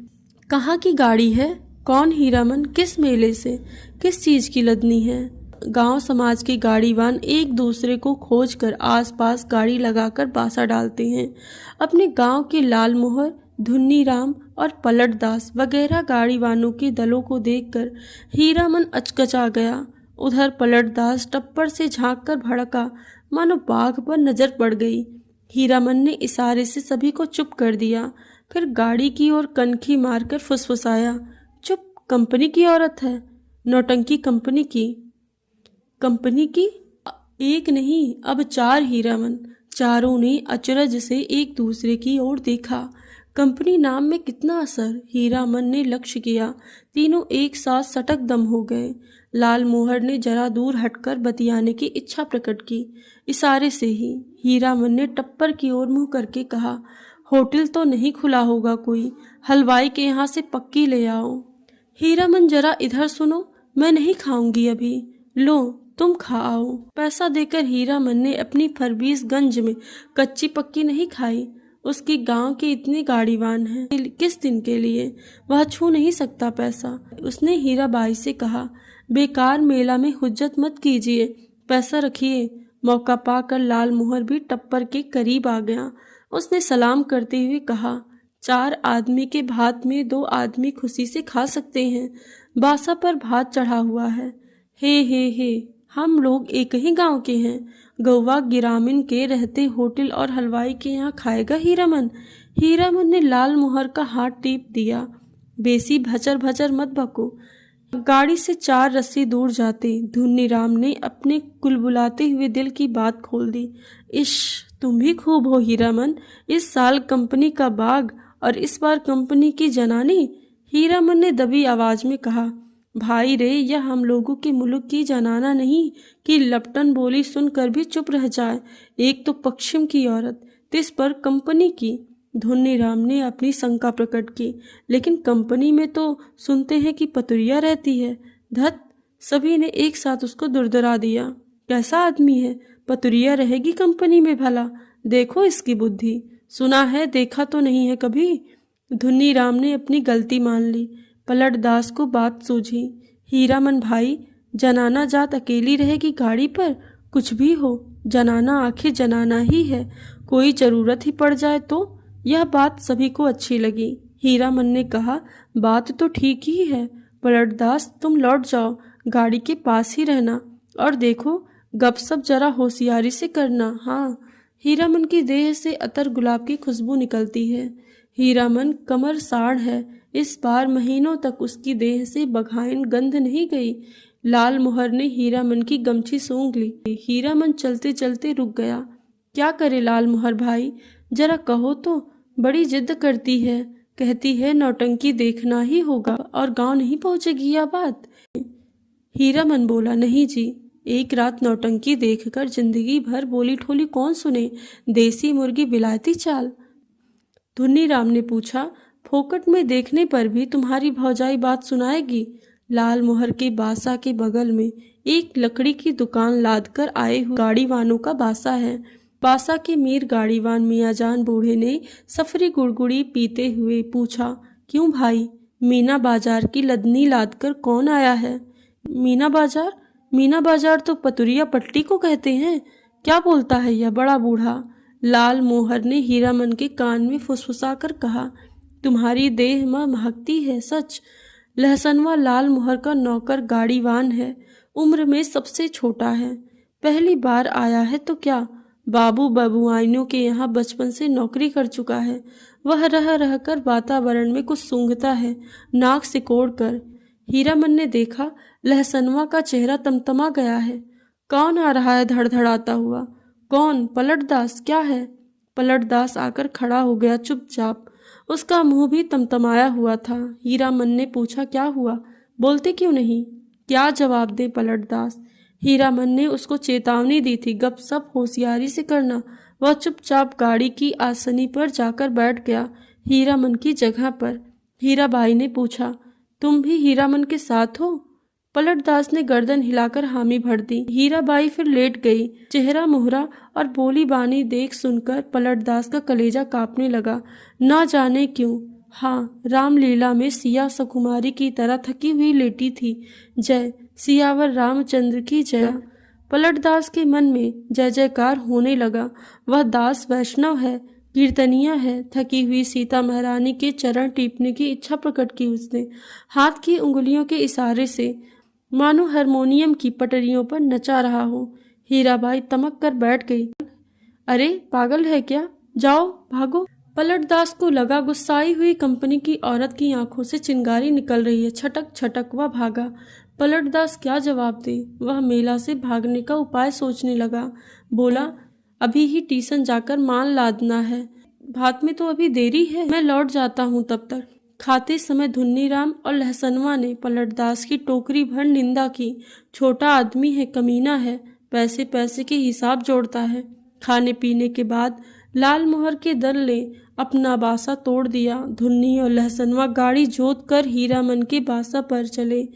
Speaker 1: कहाँ की गाड़ी है? कौन हीरामन? किस मेले से? किस चीज की लदनी है? गांव समाज के गाड़ीवान एक दूसरे को खोजकर आसपास गाड़ी लगाकर बासा डालते हैं। अपने गांव के लालमोहर, धुन्नीराम और पलटदास वगैरह गाड़ीवानों के दलों को देखकर हीरामन अचकचा गया। उधर पलटदास टप्पर से झांककर भड़का, मानो बाघ पर नजर पड़ गई। हीरामन ने इशारे से सभी को चुप कर दिया। फिर गाड़ी की ओर कनखी मारकर फुसफुसाया, चुप, कंपनी की औरत है। नौटंकी कंपनी की। कंपनी की? एक नहीं, अब 4 हीरामन। चारों ने अचरज से एक दूसरे की ओर देखा। कंपनी नाम में कितना असर। हीरामन ने लक्ष्य किया। तीनों एक साथ सटक दम हो गए। लाल मोहर ने जरा दूर हटकर बतियाने की इच्छा प्रकट की, इशारे से ही। हीरामन ने टप्पर की ओर मुंह करके कहा, होटल तो नहीं खुला होगा कोई? हलवाई के यहाँ से पक्की ले आओ। हीरामन, जरा इधर सुनो, मैं नहीं खाऊंगी अभी। लो, तुम खाओ। पैसा देकर हीरामन ने अपनी फरबीसगंज में कच्ची पक्की नहीं खाई। उसके गांव के इतने गाड़ीवान हैं, किस दिन के लिए? वह छू नहीं सकता पैसा। उसने हीराबाई से कहा, बेकार मेला में हुज्जत मत कीजिए, पैसा रखिए। मौका पाकर लाल मोहर भी टप्पर के करीब आ गया। उसने सलाम करते हुए कहा, 4 आदमी के भात में 2 आदमी खुशी से खा सकते हैं। बासा पर भात चढ़ा हुआ है। हे, हम लोग एक ही गांव के हैं। गौवा गिरामीन के रहते होटल और हलवाई के यहाँ खाएगा हीरामन? हीरामन ने लाल मोहर का हाथ टीप दिया, बेसी भचर भचर मत बको। गाड़ी से 4 रस्सी दूर जाते धुन्नीराम ने अपने कुलबुलाते हुए दिल की बात खोल दी। इश, तुम भी खूब हो हीरामन। इस साल कंपनी का बाग और इस बार कंपनी की जनानी। हीरामन ने दबी आवाज में कहा, भाई रे, यह हम लोगों के मुल्क की जनाना नहीं कि लपटन बोली सुनकर भी चुप रह जाए। एक तो पश्चिम की औरत, तिस पर कंपनी की। धुन्नीराम ने अपनी शंका प्रकट की, लेकिन कंपनी में तो सुनते हैं कि पतुरिया रहती है। धत, सभी ने एक साथ उसको दुरदरा दिया। कैसा आदमी है, पतुरिया रहेगी कंपनी में भला? देखो इसकी बुद्धि। सुना है, देखा तो नहीं है कभी। धुन्नीराम ने अपनी गलती मान ली। पलटदास को बात सूझी। हीरामन भाई, जनाना जात अकेली रहेगी गाड़ी पर? कुछ भी हो, जनाना आखिर जनाना ही है। कोई जरूरत ही पड़ जाए तो? यह बात सभी को अच्छी लगी। हीरामन ने कहा, बात तो ठीक ही है। पलटदास, तुम लौट जाओ, गाड़ी के पास ही रहना, और देखो गपशप जरा होशियारी से करना। हाँ। हीरामन की देह से अतर गुलाब की खुशबू निकलती है। हीरामन कमर साड़ है। इस बार महीनों तक उसकी देह से बघाइन गंध नहीं गई। लाल मोहर ने हीरामन की गमछी सूंघ ली। हीरामन चलते चलते रुक गया। क्या करे लाल मोहर भाई, जरा कहो तो। बड़ी जिद करती है, कहती है नौटंकी देखना ही होगा और गांव नहीं पहुंचेगी यह बात। हीरामन बोला, नहीं जी, एक रात नौटंकी देखकर जिंदगी भर बोली ठोली कौन सुने। देसी मुर्गी विलायती चाल। धुन्नीराम ने पूछा, फोकट में देखने पर भी तुम्हारी भौजाई बात सुनाएगी? लाल मोहर के बासा के बगल में एक लकड़ी की दुकान लादकर आए हुए गाड़ीवानों का बासा है। बासा के मीर गाड़ीवान मियाँजान बूढ़े ने सफरी गुड़गुड़ी पीते हुए पूछा, क्यों भाई, मीना बाजार की लदनी लादकर कौन आया है? मीना बाजार? मीना बाजार तो पतुरिया पट्टी को कहते हैं। क्या बोलता है यह बड़ा बूढ़ा? लाल मोहर ने हीरामन के कान में फुसफुसा कर कहा, तुम्हारी देह माँ महकती है सच। लहसनवा लाल मोहर का नौकर गाड़ीवान है, उम्र में सबसे छोटा है। पहली बार आया है तो क्या, बाबू बबुआइनों के यहाँ बचपन से नौकरी कर चुका है। वह रह रह कर वातावरण में कुछ सूंघता है, नाक सिकोड़ कर। हीरामन ने देखा लहसनवा का चेहरा तमतमा गया है। कौन आ रहा है धड़धड़ाता हुआ? कौन? पलटदास। क्या है? पलटदास आकर खड़ा हो गया चुपचाप। उसका मुंह भी तमतमाया हुआ था। हीरामन ने पूछा, क्या हुआ? बोलते क्यों नहीं? क्या जवाब दे पलटदास? हीरामन ने उसको चेतावनी दी थी, गपसप होशियारी से करना। वह चुपचाप गाड़ी की आसनी पर जाकर बैठ गया, हीरामन की जगह पर। हीराबाई ने पूछा, तुम भी हीरामन के साथ हो? पलटदास ने गर्दन हिलाकर हामी भर दी। हीराबाई फिर लेट गई। चेहरा मुहरा और बोली बानी देख सुनकर पलटदास का कलेजा कांपने लगा। ना जाने क्यों, हाँ, रामलीला में सिया सकुमारी की तरह थकी हुई लेटी थी। जय सियावर रामचंद्र की जय। पलटदास के मन में जय जयकार होने लगा। वह दास वैष्णव है, कीर्तनिया है। थकी हुई सीता महारानी के चरण टीपने की इच्छा प्रकट की उसने, हाथ की उंगलियों के इशारे से, मानो हारमोनियम की पटरियों पर नचा रहा हो। हीराबाई तमक कर बैठ गई। अरे पागल है क्या? जाओ भागो। पलटदास को लगा गुस्साई हुई कंपनी की औरत की आंखों से चिंगारी निकल रही है। छटक छटक वह भागा। पलटदास क्या जवाब दे? वह मेला से भागने का उपाय सोचने लगा। बोला, अभी ही टीसन जाकर माल लादना है, भात में तो अभी देरी है, मैं लौट जाता हूँ तब तक। खाते समय धुन्नीराम और लहसनवा ने पलटदास की टोकरी भर निंदा की। छोटा आदमी है, कमीना है, पैसे पैसे के हिसाब जोड़ता है। खाने पीने के बाद लाल मोहर के दल ने अपना बासा तोड़ दिया। धुन्नी और लहसनवा गाड़ी जोत कर हीरामन के बासा पर चले।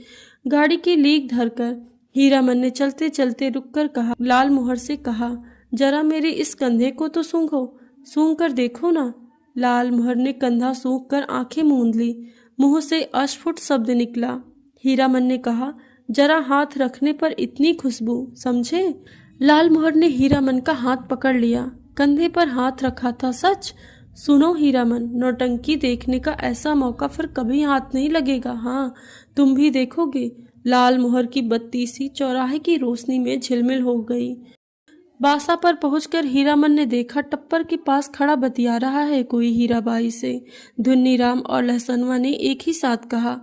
Speaker 1: गाड़ी की लीक धरकर हीरामन ने चलते चलते रुककर कहा, लाल मोहर से कहा, जरा मेरे इस कंधे को तो सूंघो, सूंघ कर देखो ना। लाल मोहर ने कंधा सूंघ कर आंखें मूंद ली। मुंह से अस्फुट शब्द निकला। हीरामन ने कहा, जरा हाथ रखने पर इतनी खुशबू, समझे? लाल मोहर ने हीरामन का हाथ पकड़ लिया। कंधे पर हाथ रखा था सच? सुनो हीरामन, नौटंकी देखने का ऐसा मौका फिर कभी हाथ नहीं लगेगा। हाँ, तुम भी देखोगे। लाल मोहर की बत्ती सी चौराहे की रोशनी में झिलमिल हो गई। बासा पर पहुंचकर हीरामन ने देखा टप्पर के पास खड़ा बतिया रहा है कोई हीराबाई से। धुन्नीराम और लहसनवा ने एक ही साथ कहा,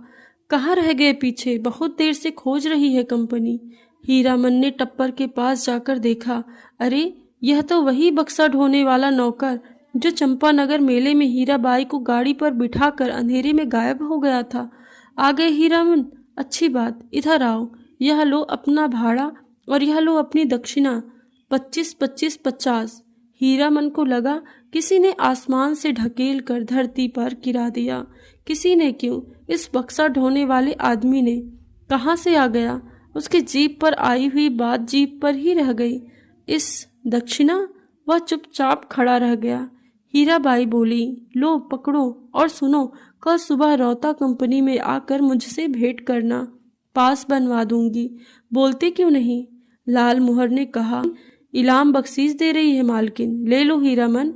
Speaker 1: कहाँ रह गए पीछे, बहुत देर से खोज रही है कंपनी। हीरामन ने टप्पर के पास जाकर देखा, अरे यह तो वही बक्सा ढोने वाला नौकर जो चंपानगर मेले में हीराबाई को गाड़ी पर बिठाकर अंधेरे में गायब हो गया था। आ गए हीरामन, अच्छी बात, इधर आओ। यह लो अपना भाड़ा और यह लो अपनी दक्षिणा, 25-25-50। हीरामन को लगा किसी ने आसमान से ढकेल कर धरती पर गिरा दिया। किसी ने क्यों, इस बक्सा ढोने वाले आदमी ने। कहाँ से आ गया? उसकी जीप पर आई हुई बात जीप पर ही रह गई। इस दक्षिणा? वह चुपचाप खड़ा रह गया। हीराबाई बोली, लो पकड़ो और सुनो, कल सुबह रौता कंपनी में आकर मुझसे भेंट करना, पास बनवा दूंगी। बोलते क्यों नहीं? लाल मोहर ने कहा, इलाम बख्शीश दे रही है मालकिन, ले लो हीरामन।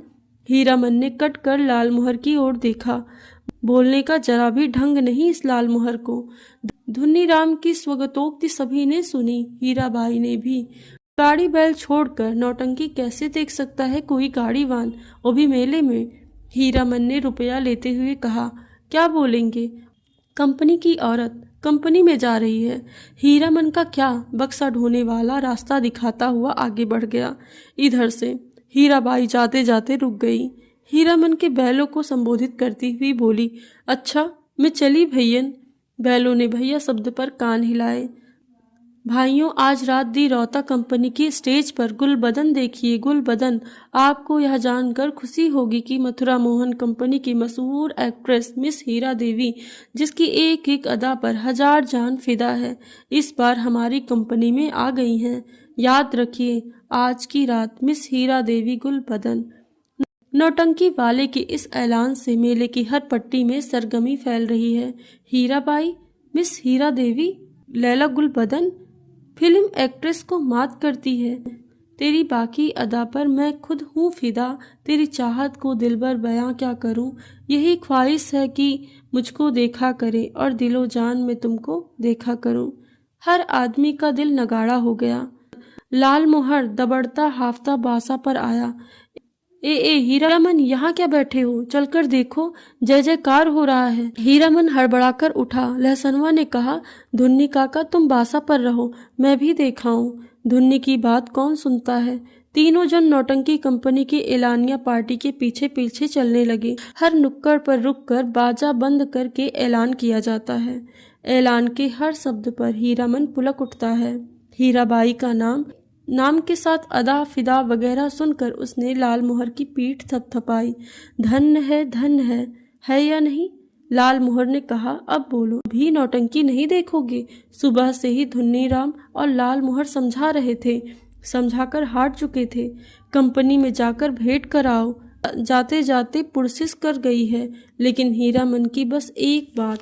Speaker 1: हीरामन ने कट कर लाल मोहर की ओर देखा। बोलने का जरा भी ढंग नहीं इस लाल मोहर को। धुन्नीराम की स्वगतोक्ति सभी ने सुनी, हीराबाई ने भी। गाड़ी बैल छोड़कर नौटंकी कैसे देख सकता है कोई गाड़ीवान, वो भी मेले में? हीरामन ने रुपया लेते हुए कहा, क्या बोलेंगे? कंपनी की औरत कंपनी में जा रही है। हीरामन का क्या? बक्सा ढोने वाला रास्ता दिखाता हुआ आगे बढ़ गया। इधर से हीराबाई जाते जाते रुक गई। हीरामन के बैलों को संबोधित करती हुई बोली, अच्छा मैं चली भैयन। बैलों ने भैया शब्द पर कान हिलाए। भाइयों, आज रात दी रौता कंपनी की स्टेज पर गुलबदन देखिए, गुलबदन। आपको यह जानकर खुशी होगी कि मथुरा मोहन कंपनी की मशहूर एक्ट्रेस मिस हीरा देवी, जिसकी एक एक अदा पर 1000 जान फिदा है, इस बार हमारी कंपनी में आ गई हैं। याद रखिए, आज की रात मिस हीरा देवी गुलबदन। नौटंकी वाले के इस ऐलान से मेले की हर पट्टी में सरगमी फैल रही है। हीराबाई, मिस हीरा देवी, लैला गुलबदन फिल्म एक्ट्रेस को मात करती है। तेरी बाकी अदा पर मैं खुद हूँ फिदा, तेरी चाहत को दिलबर बयां क्या करूँ। यही ख्वाहिश है कि मुझको देखा करे और दिलो जान में तुमको देखा करूँ। हर आदमी का दिल नगाड़ा हो गया। लाल मोहर दबड़ता हाफता बासा पर आया। ए हीरामन, यहाँ क्या बैठे हो? चलकर देखो, जय जयकार हो रहा है। हीरामन हड़बड़ाकर उठा। लहसनवा ने कहा, धुन्नी काका तुम बासा पर रहो, मैं भी देखाऊं। धुन्नी की बात कौन सुनता है। तीनों जन नौटंकी कंपनी की एलानिया पार्टी के पीछे पीछे चलने लगे। हर नुक्कड़ पर रुककर बाजा बंद करके ऐलान किया जाता है। ऐलान के हर शब्द पर हीरामन पुलक उठता है। हीराबाई का नाम के साथ अदा फिदा वगैरह सुनकर उसने लाल मोहर की पीठ थपथपाई। धन्य है या नहीं? लाल मोहर ने कहा, अब बोलो, भी नौटंकी नहीं देखोगे? सुबह से ही धुन्नीराम और लाल मोहर समझा रहे थे, समझाकर हार चुके थे। कंपनी में जाकर भेंट कराओ। जाते जाते पुरसिस कर गई है, लेकिन हीरामन की बस एक बात।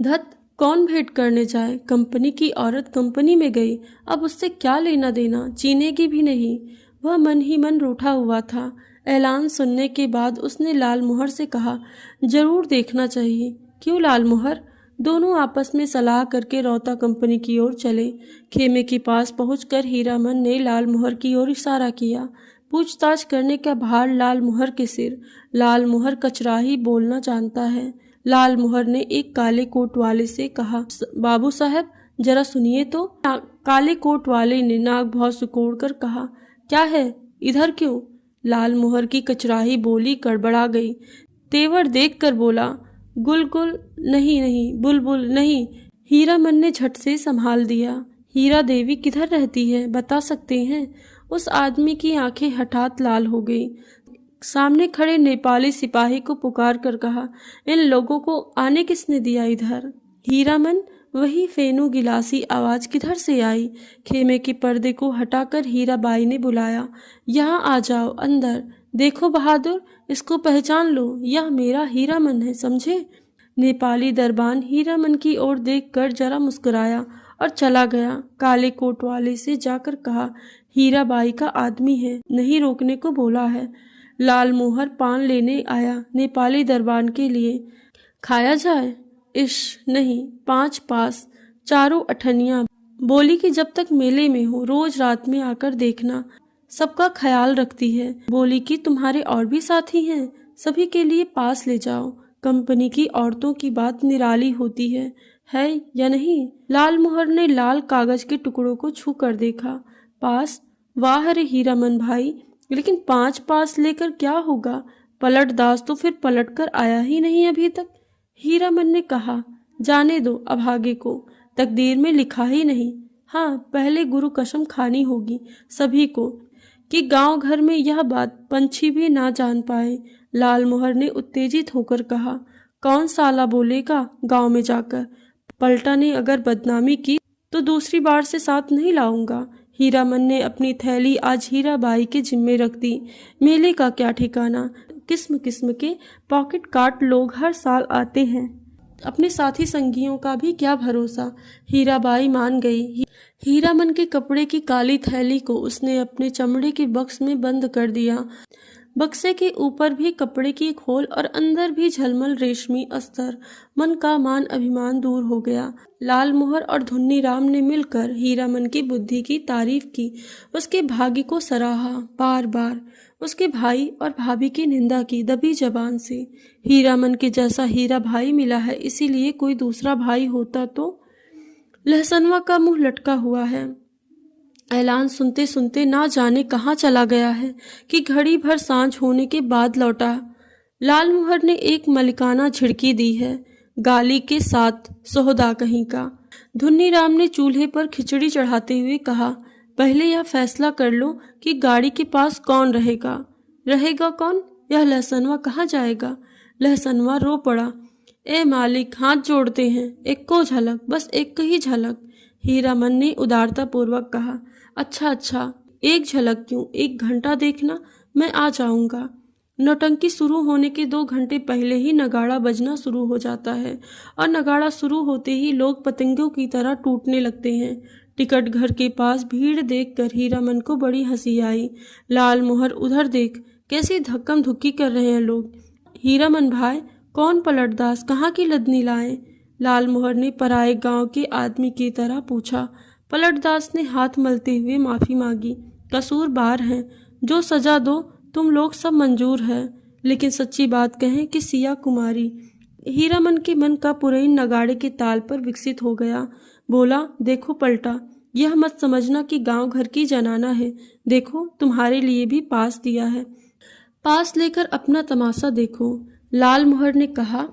Speaker 1: धत, कौन भेंट करने जाए? कंपनी की औरत कंपनी में गई, अब उससे क्या लेना देना, चीनेगी भी नहीं। वह मन ही मन रूठा हुआ था। ऐलान सुनने के बाद उसने लाल मोहर से कहा, जरूर देखना चाहिए। क्यों लाल मोहर? दोनों आपस में सलाह करके रौता कंपनी की ओर चले। खेमे के पास पहुंचकर हीरामन ने लाल मोहर की ओर इशारा किया। पूछताछ करने का भार लाल मोहर के सिर। लाल मोहर कचराही बोलना जानता है। लाल मोहर ने एक काले कोट वाले से कहा, बाबू साहब जरा सुनिए तो। काले कोट वाले ने नाक भौं सिकोड़ कर कहा, क्या है, इधर क्यों? लाल मोहर की कचराही बोली गड़बड़ा गई। तेवर देख कर बोला, गुल नहीं, बुलबुल नहीं। हीरामन ने झट से संभाल दिया। हीरा देवी किधर रहती है, बता सकते हैं? उस आदमी की आंखें हठात लाल हो गई। सामने खड़े नेपाली सिपाही को पुकार कर कहा, इन लोगों को आने किसने दिया इधर? हीरामन, वही फेनू गिलासी आवाज किधर से आई? खेमे के पर्दे को हटाकर हीराबाई ने बुलाया, यहाँ आ जाओ, अंदर देखो बहादुर, इसको पहचान लो, यह मेरा हीरामन है, समझे? नेपाली दरबान हीरामन की ओर देखकर जरा मुस्कुराया और चला गया। काले कोट वाले से जाकर कहा, हीराबाई का आदमी है, नहीं रोकने को बोला है। लाल मोहर पान लेने आया नेपाली दरबान के लिए। खाया जाए? इश नहीं, 5 पास, चारों अठनियां। बोली कि जब तक मेले में हो रोज रात में आकर देखना, सबका ख्याल रखती है। बोली कि तुम्हारे और भी साथी हैं, सभी के लिए पास ले जाओ। कंपनी की औरतों की बात निराली होती है या नहीं? लाल मोहर ने लाल कागज के टुकड़ों को छू कर देखा। पास? वाह रे हीरामन भाई, लेकिन 5 पास लेकर क्या होगा? पलट दास तो फिर पलट कर आया ही नहीं अभी तक। हीरामन ने कहा, जाने दो अभागे को, तकदीर में लिखा ही नहीं। हाँ, पहले गुरु कसम खानी होगी सभी को कि गांव घर में यह बात पंछी भी ना जान पाए। लाल मोहर ने उत्तेजित होकर कहा, कौन साला बोलेगा गांव में जाकर? पलटा ने अगर बदनामी की तो दूसरी बार से साथ नहीं लाऊंगा। हीरामन ने अपनी थैली आज हीराबाई के जिम्मे रख दी। मेले का क्या ठिकाना, किस्म किस्म के पॉकेट काट लोग हर साल आते हैं, अपने साथी संगियों का भी क्या भरोसा। हीराबाई मान गई। हीरामन के कपड़े की काली थैली को उसने अपने चमड़े के बक्स में बंद कर दिया। बक्से के ऊपर भी कपड़े की खोल और अंदर भी झलमल रेशमी अस्तर। मन का मान अभिमान दूर हो गया। लाल मोहर और धुन्नीराम ने मिलकर हीरामन की बुद्धि की तारीफ की, उसके भाग्य को सराहा, बार बार उसके भाई और भाभी की निंदा की दबी जबान से। हीरामन के जैसा हीरा भाई मिला है, इसीलिए कोई दूसरा भाई होता तो। लहसनवा का मुंह लटका हुआ है। ऐलान सुनते सुनते ना जाने कहाँ चला गया है कि घड़ी भर सांझ होने के बाद लौटा। लाल मोहर ने एक मलिकाना झिड़की दी है, गाली के साथ सोहदा कहीं का। धुन्नीराम ने चूल्हे पर खिचड़ी चढ़ाते हुए कहा, पहले यह फैसला कर लो कि गाड़ी के पास कौन रहेगा कौन? यह लहसनवा कहाँ जाएगा? लहसनवा रो पड़ा, ए मालिक, हाथ जोड़ते हैं, एक को झलक, बस एक ही झलक। हीरामन ने उदारता पूर्वक कहा, अच्छा, एक झलक क्यों, 1 घंटा देखना, मैं आ जाऊंगा। नौटंकी शुरू होने के 2 घंटे पहले ही नगाड़ा बजना शुरू हो जाता है और नगाड़ा शुरू होते ही लोग पतंगों की तरह टूटने लगते हैं। टिकट घर के पास भीड़ देखकर हीरामन को बड़ी हंसी आई। लाल मोहर, उधर देख, कैसी धक्कम धुक्की कर रहे हैं लोग। हीरामन भाई, कौन पलटदास, कहाँ की लदनी लाए? लाल मोहर ने पराए गांव के आदमी की तरह पूछा। पलटदास ने हाथ मलते हुए माफी मांगी। कसूरबार है, जो सजा दो तुम लोग सब मंजूर है, लेकिन सच्ची बात कहें कि सिया कुमारी। हीरामन के मन का पुरैन नगाड़े के ताल पर विकसित हो गया। बोला, देखो पलटा, यह मत समझना कि गांव घर की जनाना है। देखो तुम्हारे लिए भी पास दिया है, पास लेकर अपना तमाशा देखो। लाल मोहर ने कहा,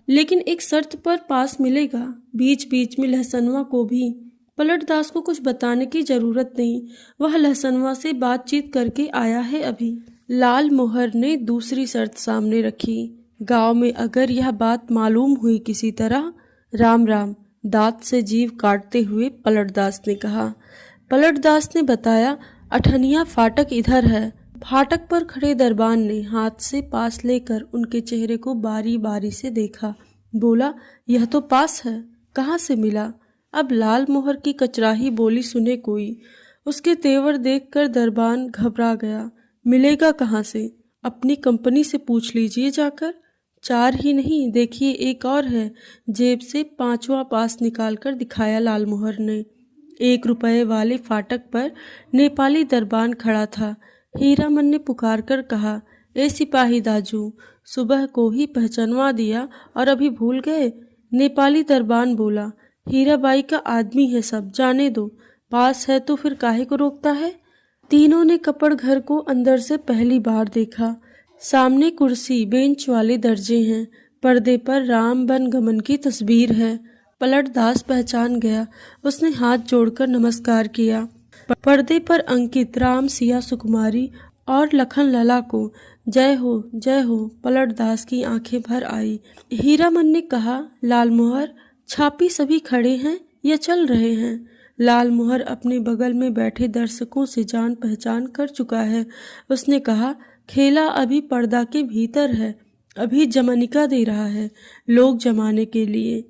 Speaker 1: लेकिन एक शर्त पर पास मिलेगा, बीच बीच में लहसनवा को भी। पलटदास को कुछ बताने की जरूरत नहीं, वह लहसनवा से बातचीत करके आया है अभी। लाल मोहर ने दूसरी शर्त सामने रखी, गांव में अगर यह बात मालूम हुई किसी तरह, राम राम। दांत से जीभ काटते हुए पलटदास ने कहा। पलटदास ने बताया, अठनिया फाटक इधर है। फाटक पर खड़े दरबान ने हाथ से पास लेकर उनके चेहरे को बारी बारी से देखा। बोला, यह तो पास है, कहाँ से मिला? अब लाल मोहर की कचराही बोली सुने कोई। उसके तेवर देखकर दरबान घबरा गया। मिलेगा कहाँ से? अपनी कंपनी से पूछ लीजिए जाकर। 4 ही नहीं, देखिए एक और है। जेब से 5वां पास निकालकर दिखाया लाल मोहर ने। 1 रुपये वाले फाटक पर नेपाली दरबान खड़ा था। हीरामन ने पुकार कर कहा, ए सिपाही दाजू, सुबह को ही पहचानवा दिया और अभी भूल गए? नेपाली दरबान बोला, हीराबाई का आदमी है सब, जाने दो, पास है तो फिर काहे को रोकता है? तीनों ने कपड़ घर को अंदर से पहली बार देखा। सामने कुर्सी बेंच वाले दर्जे हैं, पर्दे पर राम बन गमन की तस्वीर है। पलटदास पहचान गया, उसने हाथ जोड़कर नमस्कार किया। पर्दे पर अंकित राम सिया सुकुमारी और लखन लला को जय हो जय हो। पलटदास की आंखें भर आई। हीरामन ने कहा, लाल मोहर, छापी सभी खड़े हैं या चल रहे हैं? लाल मोहर अपने बगल में बैठे दर्शकों से जान पहचान कर चुका है। उसने कहा, खेला अभी पर्दा के भीतर है, अभी जमनिका दे रहा है लोग जमाने के लिए।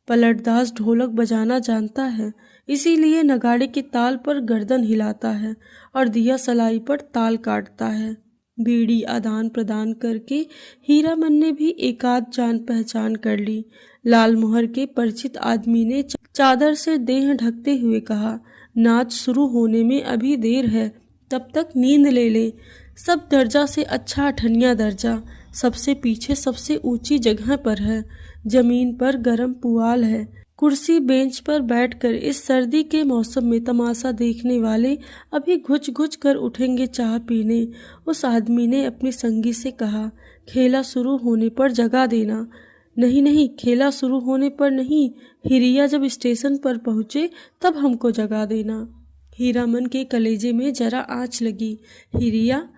Speaker 1: पलटदास ढोलक बजाना जानता है, इसीलिए नगाड़े के ताल पर गर्दन हिलाता है और दिया सलाई पर ताल काटता है। बीड़ी आदान प्रदान करके हीरामन ने भी एकाध जान पहचान कर ली। लाल मोहर के परिचित आदमी ने चादर से देह ढकते हुए कहा, नाच शुरू होने में अभी देर है, तब तक नींद ले ले। सब दर्जा से अच्छा अठनिया दर्जा सबसे पीछे सबसे ऊंची जगह पर है। जमीन पर गरम पुआल है। कुर्सी बेंच पर बैठकर इस सर्दी के मौसम में तमाशा देखने वाले अभी घुच घुच कर उठेंगे चाह पीने। उस आदमी ने अपने संगी से कहा, खेला शुरू होने पर जगा देना। नहीं नहीं, खेला शुरू होने पर नहीं, हिरिया जब स्टेशन पर पहुँचे तब हमको जगा देना। हीरामन के कलेजे में जरा आँच लगी। हिरिया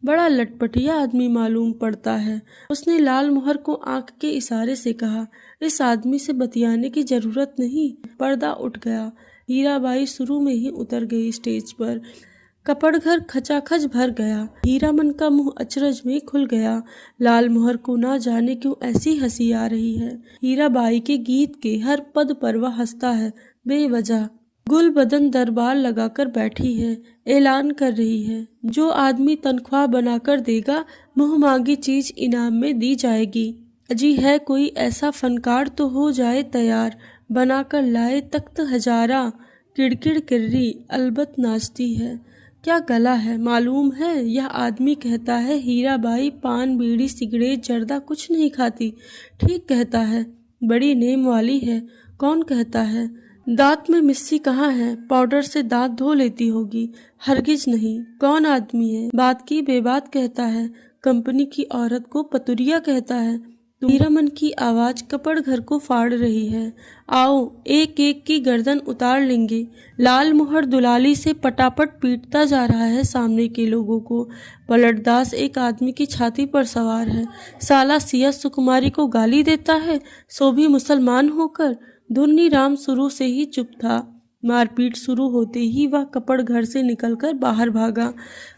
Speaker 1: बड़ा लटपटिया आदमी मालूम पड़ता है। उसने लाल मोहर को आंख के इशारे से कहा, इस आदमी से बतियाने की जरूरत नहीं। पर्दा उठ गया। हीराबाई शुरू में ही उतर गई स्टेज पर। कपड़घर खचाखच भर गया। हीरामन का मुंह अचरज में खुल गया। लाल मोहर को ना जाने क्यों ऐसी हंसी आ रही है। हीराबाई के गीत के हर पद पर वह हंसता है बेवजह। गुल बदन दरबार लगाकर बैठी है, ऐलान कर रही है, जो आदमी तनख्वाह बनाकर देगा मुँह मांगी चीज इनाम में दी जाएगी। अजी है कोई ऐसा फनकार तो हो जाए तैयार, बनाकर लाए तख्त हजारा। किड़किड़ किर्री अलबत नाचती है। क्या गला है मालूम है? यह आदमी कहता है हीराबाई पान बीड़ी सिगरेट जर्दा कुछ नहीं खाती। ठीक कहता है, बड़ी नेम वाली है। कौन कहता है? दांत में मिस्सी कहाँ है? पाउडर से दांत धो लेती होगी। हरगिज नहीं। कौन आदमी है? बात की बेबात कहता है। कंपनी की औरत को पतुरिया कहता है। हीरामन की आवाज कपड़ घर को फाड़ रही है। आओ एक एक की गर्दन उतार लेंगे। लाल मोहर दुलाली से पटापट पीटता जा रहा है सामने के लोगों को। पलटदास एक आदमी की छाती पर सवार है। साला सिया सुकुमारी को गाली देता है, सो भी मुसलमान होकर। धुन्नी राम शुरू से ही चुप था। मारपीट शुरू होते ही वह कपड़ घर से निकलकर बाहर भागा।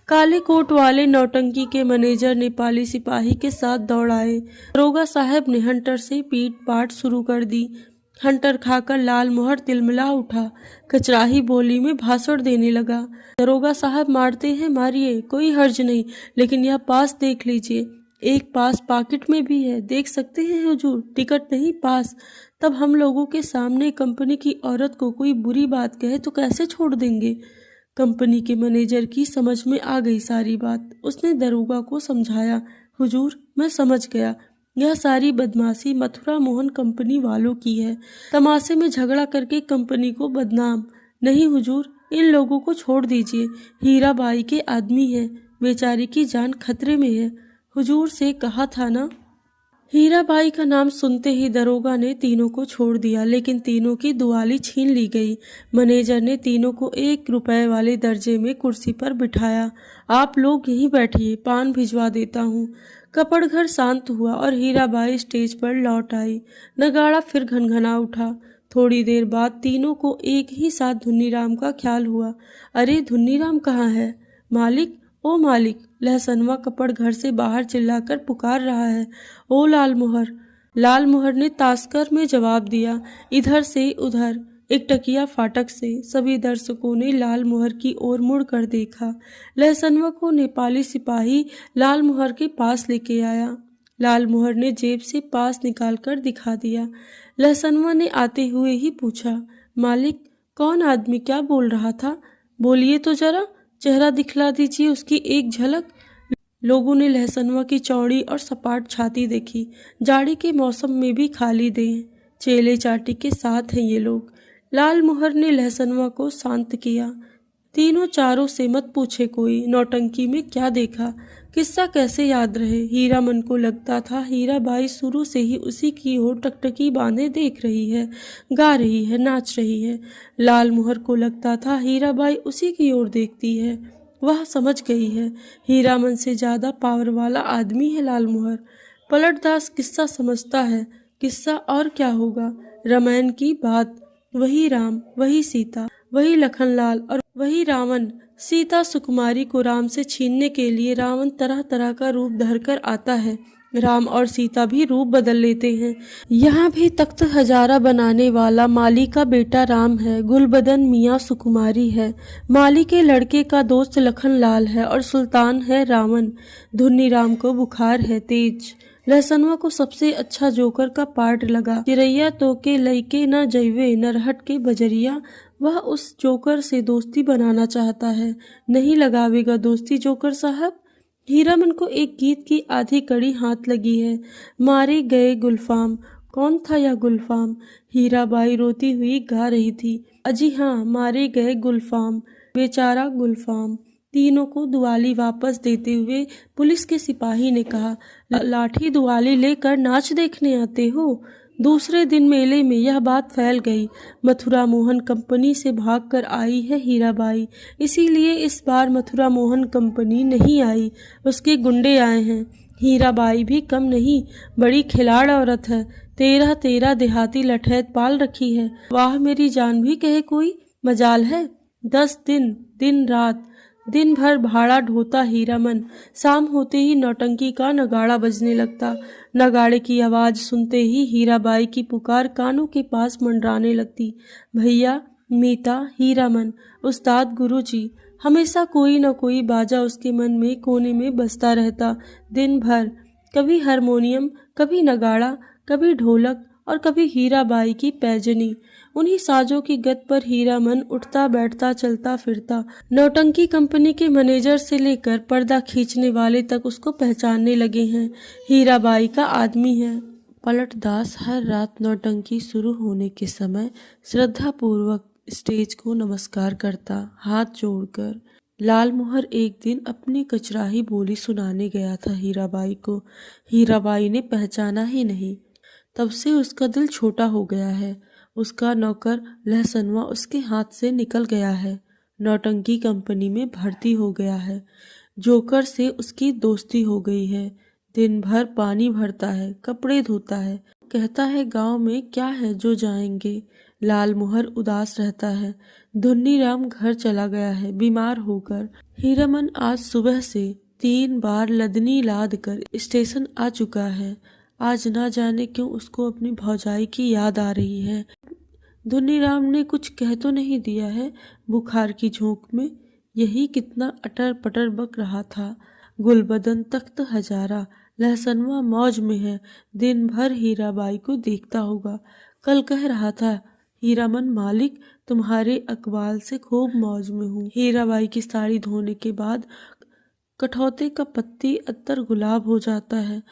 Speaker 1: काले कोट वाले नौटंकी के मैनेजर नेपाली सिपाही के साथ दौड़ाए। दरोगा साहब ने हंटर से पीट पाट शुरू कर दी। हंटर खाकर लाल मोहर तिलमिला उठा। कचराही बोली में भाषण देने लगा। दरोगा साहब मारते हैं मारिए, कोई हर्ज नहीं, लेकिन यह पास देख लीजिए। एक पास पॉकेट में भी है, देख सकते हैं हुजूर, टिकट नहीं पास। तब हम लोगों के सामने कंपनी की औरत को कोई बुरी बात कहे तो कैसे छोड़ देंगे। कंपनी के मैनेजर की समझ में आ गई सारी बात। उसने दरोगा को समझाया, हुजूर मैं समझ गया, यह सारी बदमाशी मथुरा मोहन कंपनी वालों की है। तमाशे में झगड़ा करके कंपनी को बदनाम। नहीं हुजूर, इन लोगों को छोड़ दीजिए, हीराबाई के आदमी है, बेचारी की जान खतरे में है। हुजूर से कहा था ना। हीराबाई का नाम सुनते ही दरोगा ने तीनों को छोड़ दिया, लेकिन तीनों की दुआली छीन ली गई। मैनेजर ने तीनों को 1 रुपए वाले दर्जे में कुर्सी पर बिठाया। आप लोग यहीं बैठिए, पान भिजवा देता हूँ। कपड़घर शांत हुआ और हीराबाई स्टेज पर लौट आई। नगाड़ा फिर घनघना उठा। थोड़ी देर बाद तीनों को एक ही साथ धुन्नीराम का ख्याल हुआ। अरे धुन्नीराम कहाँ है? मालिक, ओ मालिक, लहसनवा कपड़ घर से बाहर चिल्लाकर पुकार रहा है। ओ लालमोहर। लालमोहर ने तास्कर में जवाब दिया। इधर से उधर, एक टकिया फाटक से। सभी दर्शकों ने लालमोहर की ओर मुड़कर देखा। लहसनवा को नेपाली सिपाही लालमोहर के पास लेके आया। लालमोहर ने जेब से पास निकालकर दिखा दिया। लहसनवा ने आते हुए ही पूछा, मालिक कौन आदमी क्या बोल रहा था? बोलिए तो जरा, चेहरा दिखला दीजिए उसकी एक झलक। लोगों ने लहसनवा की चौड़ी और सपाट छाती देखी। जाड़े के मौसम में भी खाली दें, चेले चाटी के साथ हैं ये लोग। लालमोहर ने लहसनवा को शांत किया। तीनों चारों से मत पूछे कोई, नौटंकी में क्या देखा, किस्सा कैसे याद रहे। हीरामन को लगता था हीराबाई शुरू से ही उसी की ओर टकटकी बांधे देख रही है, गा रही है, नाच रही है। लालमोहर को लगता था हीराबाई उसी की ओर देखती है। वह समझ गई है, हीरामन से ज्यादा पावर वाला आदमी है लालमोहर। पलटदास किस्सा समझता है, किस्सा और क्या होगा। रामायण की बात, वही राम, वही सीता, वही लखनलाल और वही रावण। सीता सुकुमारी को राम से छीनने के लिए रावण तरह तरह का रूप धरकर आता है। राम और सीता भी रूप बदल लेते हैं। यहाँ भी तख्त हजारा बनाने वाला माली का बेटा राम है, गुलबदन मियाँ सुकुमारी है। माली के लड़के का दोस्त लखनलाल है और सुल्तान है रावण। धुन्नीराम को बुखार है तेज। लहसनवा को सबसे अच्छा जोकर का पार्ट लगा। चिरैया तो के लइके न जइवे नरहट के बजरिया। वह उस जोकर से दोस्ती बनाना चाहता है। नहीं लगावेगा दोस्ती जोकर साहब। हीरामन को एक गीत की आधी कड़ी हाथ लगी है। मारे गए गुलफाम। कौन था यह गुलफाम? हीराबाई रोती हुई गा रही थी। अजी हाँ, मारे गए गुलफाम, बेचारा गुलफाम। तीनों को दुआली वापस देते हुए पुलिस के सिपाही ने कहा, लाठी दुआली लेकर नाच देखने आते हो? दूसरे दिन मेले में यह बात फैल गई। मथुरा मोहन कंपनी से भागकर आई है हीराबाई, इसीलिए इस बार मथुरा मोहन कंपनी नहीं आई, उसके गुंडे आए हैं। हीराबाई भी कम नहीं, बड़ी खिलाड़ औरत है। 13 देहाती लठैत पाल रखी है। वाह मेरी जान भी कहे कोई, मजाल है। 10 दिन, दिन रात, दिन भर भाड़ा ढोता हीरामन। शाम होते ही नौटंकी का नगाड़ा बजने लगता। नगाड़े की आवाज सुनते ही हीराबाई की पुकार कानों के पास मंडराने लगती। भैया, मीता, हीरामन, उस्ताद, गुरुजी। हमेशा कोई न कोई बाजा उसके मन में कोने में बजता रहता दिन भर। कभी हारमोनियम, कभी नगाड़ा, कभी ढोलक और कभी हीराबाई की पैजनी। उन्हीं साजों की गत पर हीरामन उठता बैठता चलता फिरता। नौटंकी कंपनी के मैनेजर से लेकर पर्दा खींचने वाले तक उसको पहचानने लगे हैं। हीराबाई का आदमी है। पलटदास हर रात नौटंकी शुरू होने के समय श्रद्धापूर्वक स्टेज को नमस्कार करता, हाथ जोड़कर। लालमोहर एक दिन अपनी कचराही बोली सुनाने गया था हीराबाई को। हीराबाई ने पहचाना ही नहीं। तब से उसका दिल छोटा हो गया है। उसका नौकर लहसनवा उसके हाथ से निकल गया है। नौटंकी कंपनी में भर्ती हो गया है। जोकर से उसकी दोस्ती हो गई है। दिन भर पानी भरता है, कपड़े धोता है। कहता है गांव में क्या है जो जाएंगे। लालमोहर उदास रहता है। धुन्नीराम घर चला गया है बीमार होकर। हीरामन आज सुबह से 3 बार लदनी लाद कर स्टेशन आ चुका है। आज ना जाने क्यों उसको अपनी भौजाई की याद आ रही है। धुन्नीराम ने कुछ कह तो नहीं दिया है। बुखार की झोंक में यही कितना अटर पटर बक रहा था। गुलबदन तख्त हजारा, लहसनवा मौज में है। दिन भर हीराबाई को देखता होगा। कल कह रहा था हीरामन मालिक, तुम्हारे अकबाल से खूब मौज में हूँ। हीराबाई की साड़ी धोने के बाद कठौते का पत्ती अत्तर गुलाब हो जाता है,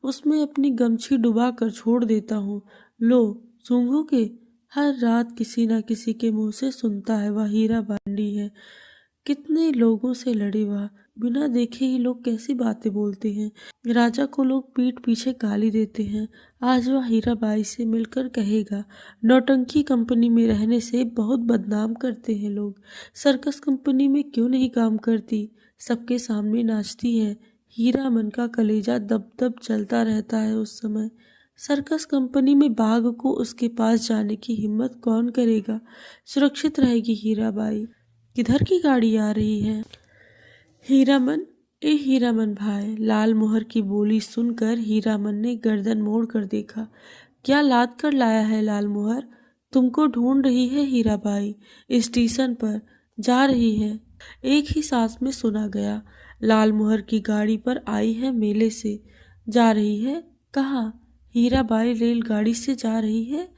Speaker 1: उसमें अपनी गमछी डुबा कर छोड़ देता हूँ। लो सूंघोगे? हर रात किसी न किसी के मुंह से सुनता है वह हीरा बांडी है। कितने लोगों से लड़े वह, बिना देखे ही लोग कैसी बातें बोलते हैं। राजा को लोग पीठ पीछे गाली देते हैं। आज वह हीराबाई से मिलकर कहेगा नौटंकी कंपनी में रहने से बहुत बदनाम करते हैं लोग। सर्कस कंपनी में क्यों नहीं काम करती, सबके सामने नाचती है। हीरामन का कलेजा दब दब चलता रहता है उस समय। सर्कस कंपनी में बाघ को उसके पास जाने की हिम्मत कौन करेगा। सुरक्षित रहेगी हीराबाई। किधर की गाड़ी आ रही है? हीरामन, ए हीरामन भाई। लाल मोहर की बोली सुनकर हीरामन ने गर्दन मोड़ कर देखा। क्या लाद कर लाया है लाल मोहर? तुमको ढूंढ रही है हीराबाई, स्टेशन पर जा रही है। एक ही सांस में सुना गया। लाल मोहर की गाड़ी पर आई है मेले से। जा रही है? कहाँ? हीराबाई रेलगाड़ी से जा रही है।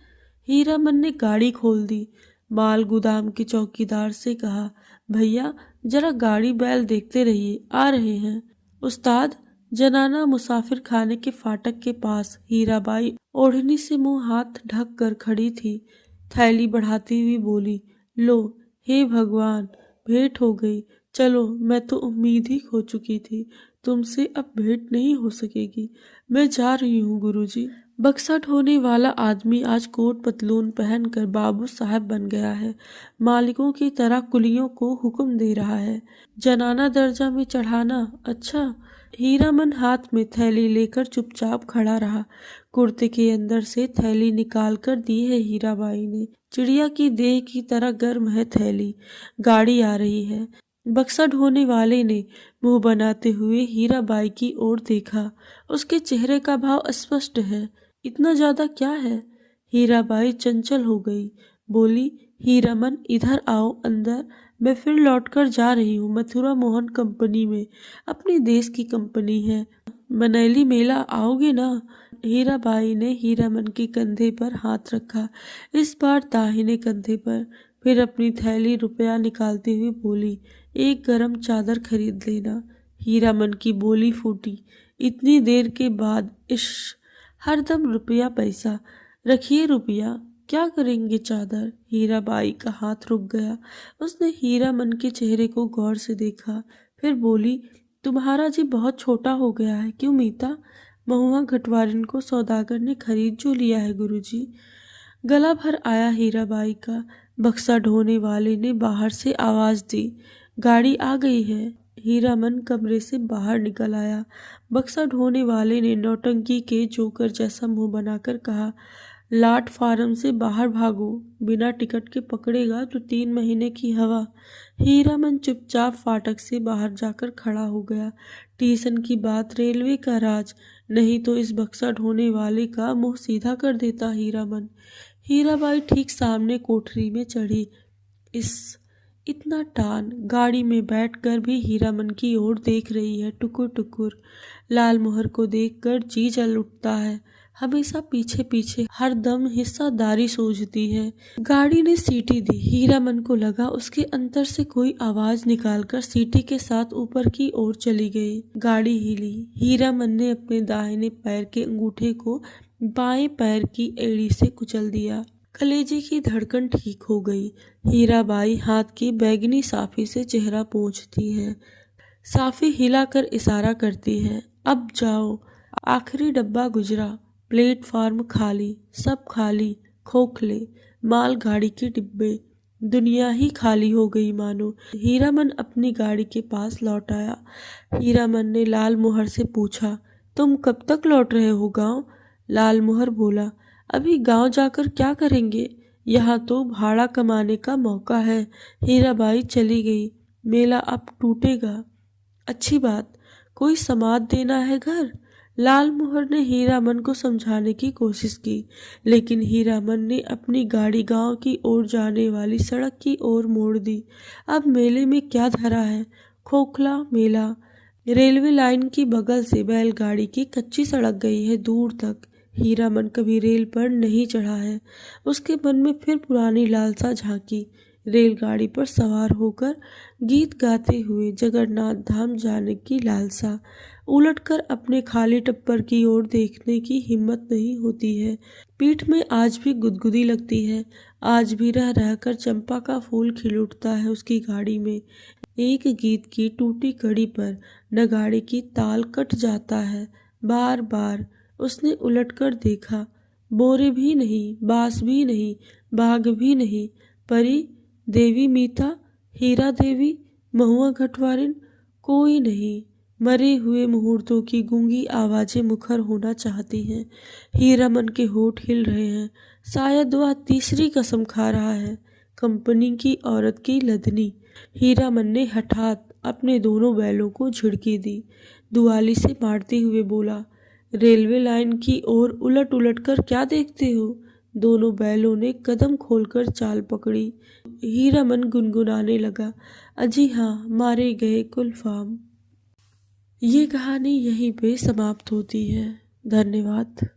Speaker 1: हीरामन ने गाड़ी खोल दी। माल गोदाम के चौकीदार से कहा, भैया जरा गाड़ी बैल देखते रहिए, आ रहे हैं। उस्ताद, जनाना मुसाफिर खाने के फाटक के पास हीराबाई ओढ़नी से मुंह हाथ ढक कर खड़ी थी। थैली बढ़ाती हुई बोली, लो, हे भगवान, भेंट हो गई। चलो, मैं तो उम्मीद ही खो चुकी थी, तुमसे अब भेंट नहीं हो सकेगी। मैं जा रही हूँ गुरुजी। बक्सा ढोने वाला आदमी आज कोट पतलून पहनकर बाबू साहब बन गया है। मालिकों की तरह कुलियों को हुक्म दे रहा है। जनाना दर्जा में चढ़ाना, अच्छा। हीरामन हाथ में थैली लेकर चुपचाप खड़ा रहा। कुर्ते के अंदर से थैली निकाल कर दी है हीराबाई ने। चिड़िया की देह की तरह गर्म है थैली। गाड़ी आ रही है। बक्सा ढोने वाले ने मुंह बनाते हुए हीराबाई की ओर देखा। उसके चेहरे का भाव अस्पष्ट है। इतना ज्यादा क्या है? हीराबाई चंचल हो गई, बोली, हीरामन इधर आओ अंदर। मैं फिर लौटकर जा रही हूँ मथुरा मोहन कंपनी में, अपने देश की कंपनी है। मनैली मेला आओगे ना? हीराबाई ने हीरामन के कंधे पर हाथ रखा, इस बार दाहिने कंधे पर। फिर अपनी थैली रुपया निकालते हुए बोली, एक गरम चादर खरीद लेना। हीरामन की बोली फूटी, इतनी देर के बाद इश, हरदम रुपया पैसा। रखिए रुपया, क्या करेंगे चादर? हीराबाई का हाथ रुक गया। उसने हीरामन के चेहरे को गौर से देखा, फिर बोली, तुम्हारा जी बहुत छोटा हो गया है। क्यों मीता? महुआ घटवारिन को सौदागर ने खरीद जो लिया है गुरुजी। गला भर आया हीराबाई का। बक्सा ढोने वाले ने बाहर से आवाज दी, गाड़ी आ गई है। हीरामन कमरे से बाहर निकल आया। बक्सा ढोने वाले ने नौटंकी के जोकर जैसा मुंह बनाकर कहा, लाट फार्म से बाहर भागो, बिना टिकट के पकड़ेगा तो 3 महीने की हवा। हीरामन चुपचाप फाटक से बाहर जाकर खड़ा हो गया। स्टेशन की बात रेलवे का राज, नहीं तो इस बक्सा ढोने वाले का मुंह सीधा कर देता हीरामन। हीराबाई ठीक सामने कोठरी में चढ़ी। इतना टान गाड़ी में बैठकर भी हीरामन की ओर देख रही है, टुकुर टुकुर। लाल मोहर को देखकर जी जल उठता है। हमेशा पीछे पीछे, हर दम हिस्सादारी सूझती है। गाड़ी ने सीटी दी। हीरामन को लगा उसके अंतर से कोई आवाज निकालकर सीटी के साथ ऊपर की ओर चली गई। गाड़ी हिली। हीरामन ने अपने दाहिने पैर के अंगूठे को बाएं पैर की एड़ी से कुचल दिया। कलेजे की धड़कन ठीक हो गई। हीराबाई हाथ की बैगनी साफी से चेहरा पोंछती है। साफी हिलाकर इशारा करती है, अब जाओ। आखिरी डब्बा गुजरा। प्लेटफार्म खाली, सब खाली, खोखले मालगाड़ी के डिब्बे। दुनिया ही खाली हो गई मानो। हीरामन अपनी गाड़ी के पास लौट आया। हीरामन ने लाल मोहर से पूछा, तुम कब तक लौट रहे हो गांव? लाल मोहर बोला, अभी गांव जाकर क्या करेंगे, यहाँ तो भाड़ा कमाने का मौका है। हीराबाई चली गई। मेला अब टूटेगा। अच्छी बात, कोई समाद देना है घर? लाल मोहर ने हीरामन को समझाने की कोशिश की, लेकिन हीरामन ने अपनी गाड़ी गांव की ओर जाने वाली सड़क की ओर मोड़ दी। अब मेले में क्या धरा है? खोखला मेला। रेलवे लाइन की बगल से बैलगाड़ी की कच्ची सड़क गई है दूर तक। हीरामन कभी रेल पर नहीं चढ़ा है। उसके मन में फिर पुरानी लालसा झांकी। रेलगाड़ी पर सवार होकर गीत गाते हुए जगन्नाथ धाम जाने की लालसा। उलटकर अपने खाली टप्पर की ओर देखने की हिम्मत नहीं होती है। पीठ में आज भी गुदगुदी लगती है। आज भी रह रहकर चंपा का फूल खिल उठता है उसकी गाड़ी में। एक गीत की टूटी कड़ी पर नगाड़े की ताल कट जाता है। बार बार उसने उलटकर देखा। बोरे भी नहीं, बांस भी नहीं, बाघ भी नहीं, परी देवी मीता, हीरा देवी, महुआ घटवारिन, कोई नहीं। मरे हुए मुहूर्तों की गूंगी आवाजें मुखर होना चाहती हैं। हीरामन के होठ हिल रहे हैं। शायद वह तीसरी कसम खा रहा है। कंपनी की औरत की लदनी। हीरामन ने हठात अपने दोनों बैलों को झिड़की दी। दुआली से मारते हुए बोला, रेलवे लाइन की ओर उलट उलट कर क्या देखते हो? दोनों बैलों ने कदम खोलकर चाल पकड़ी। हीरामन गुनगुनाने लगा, अजी हाँ, मारे गए गुलफाम। ये कहानी यहीं पे समाप्त होती है। धन्यवाद।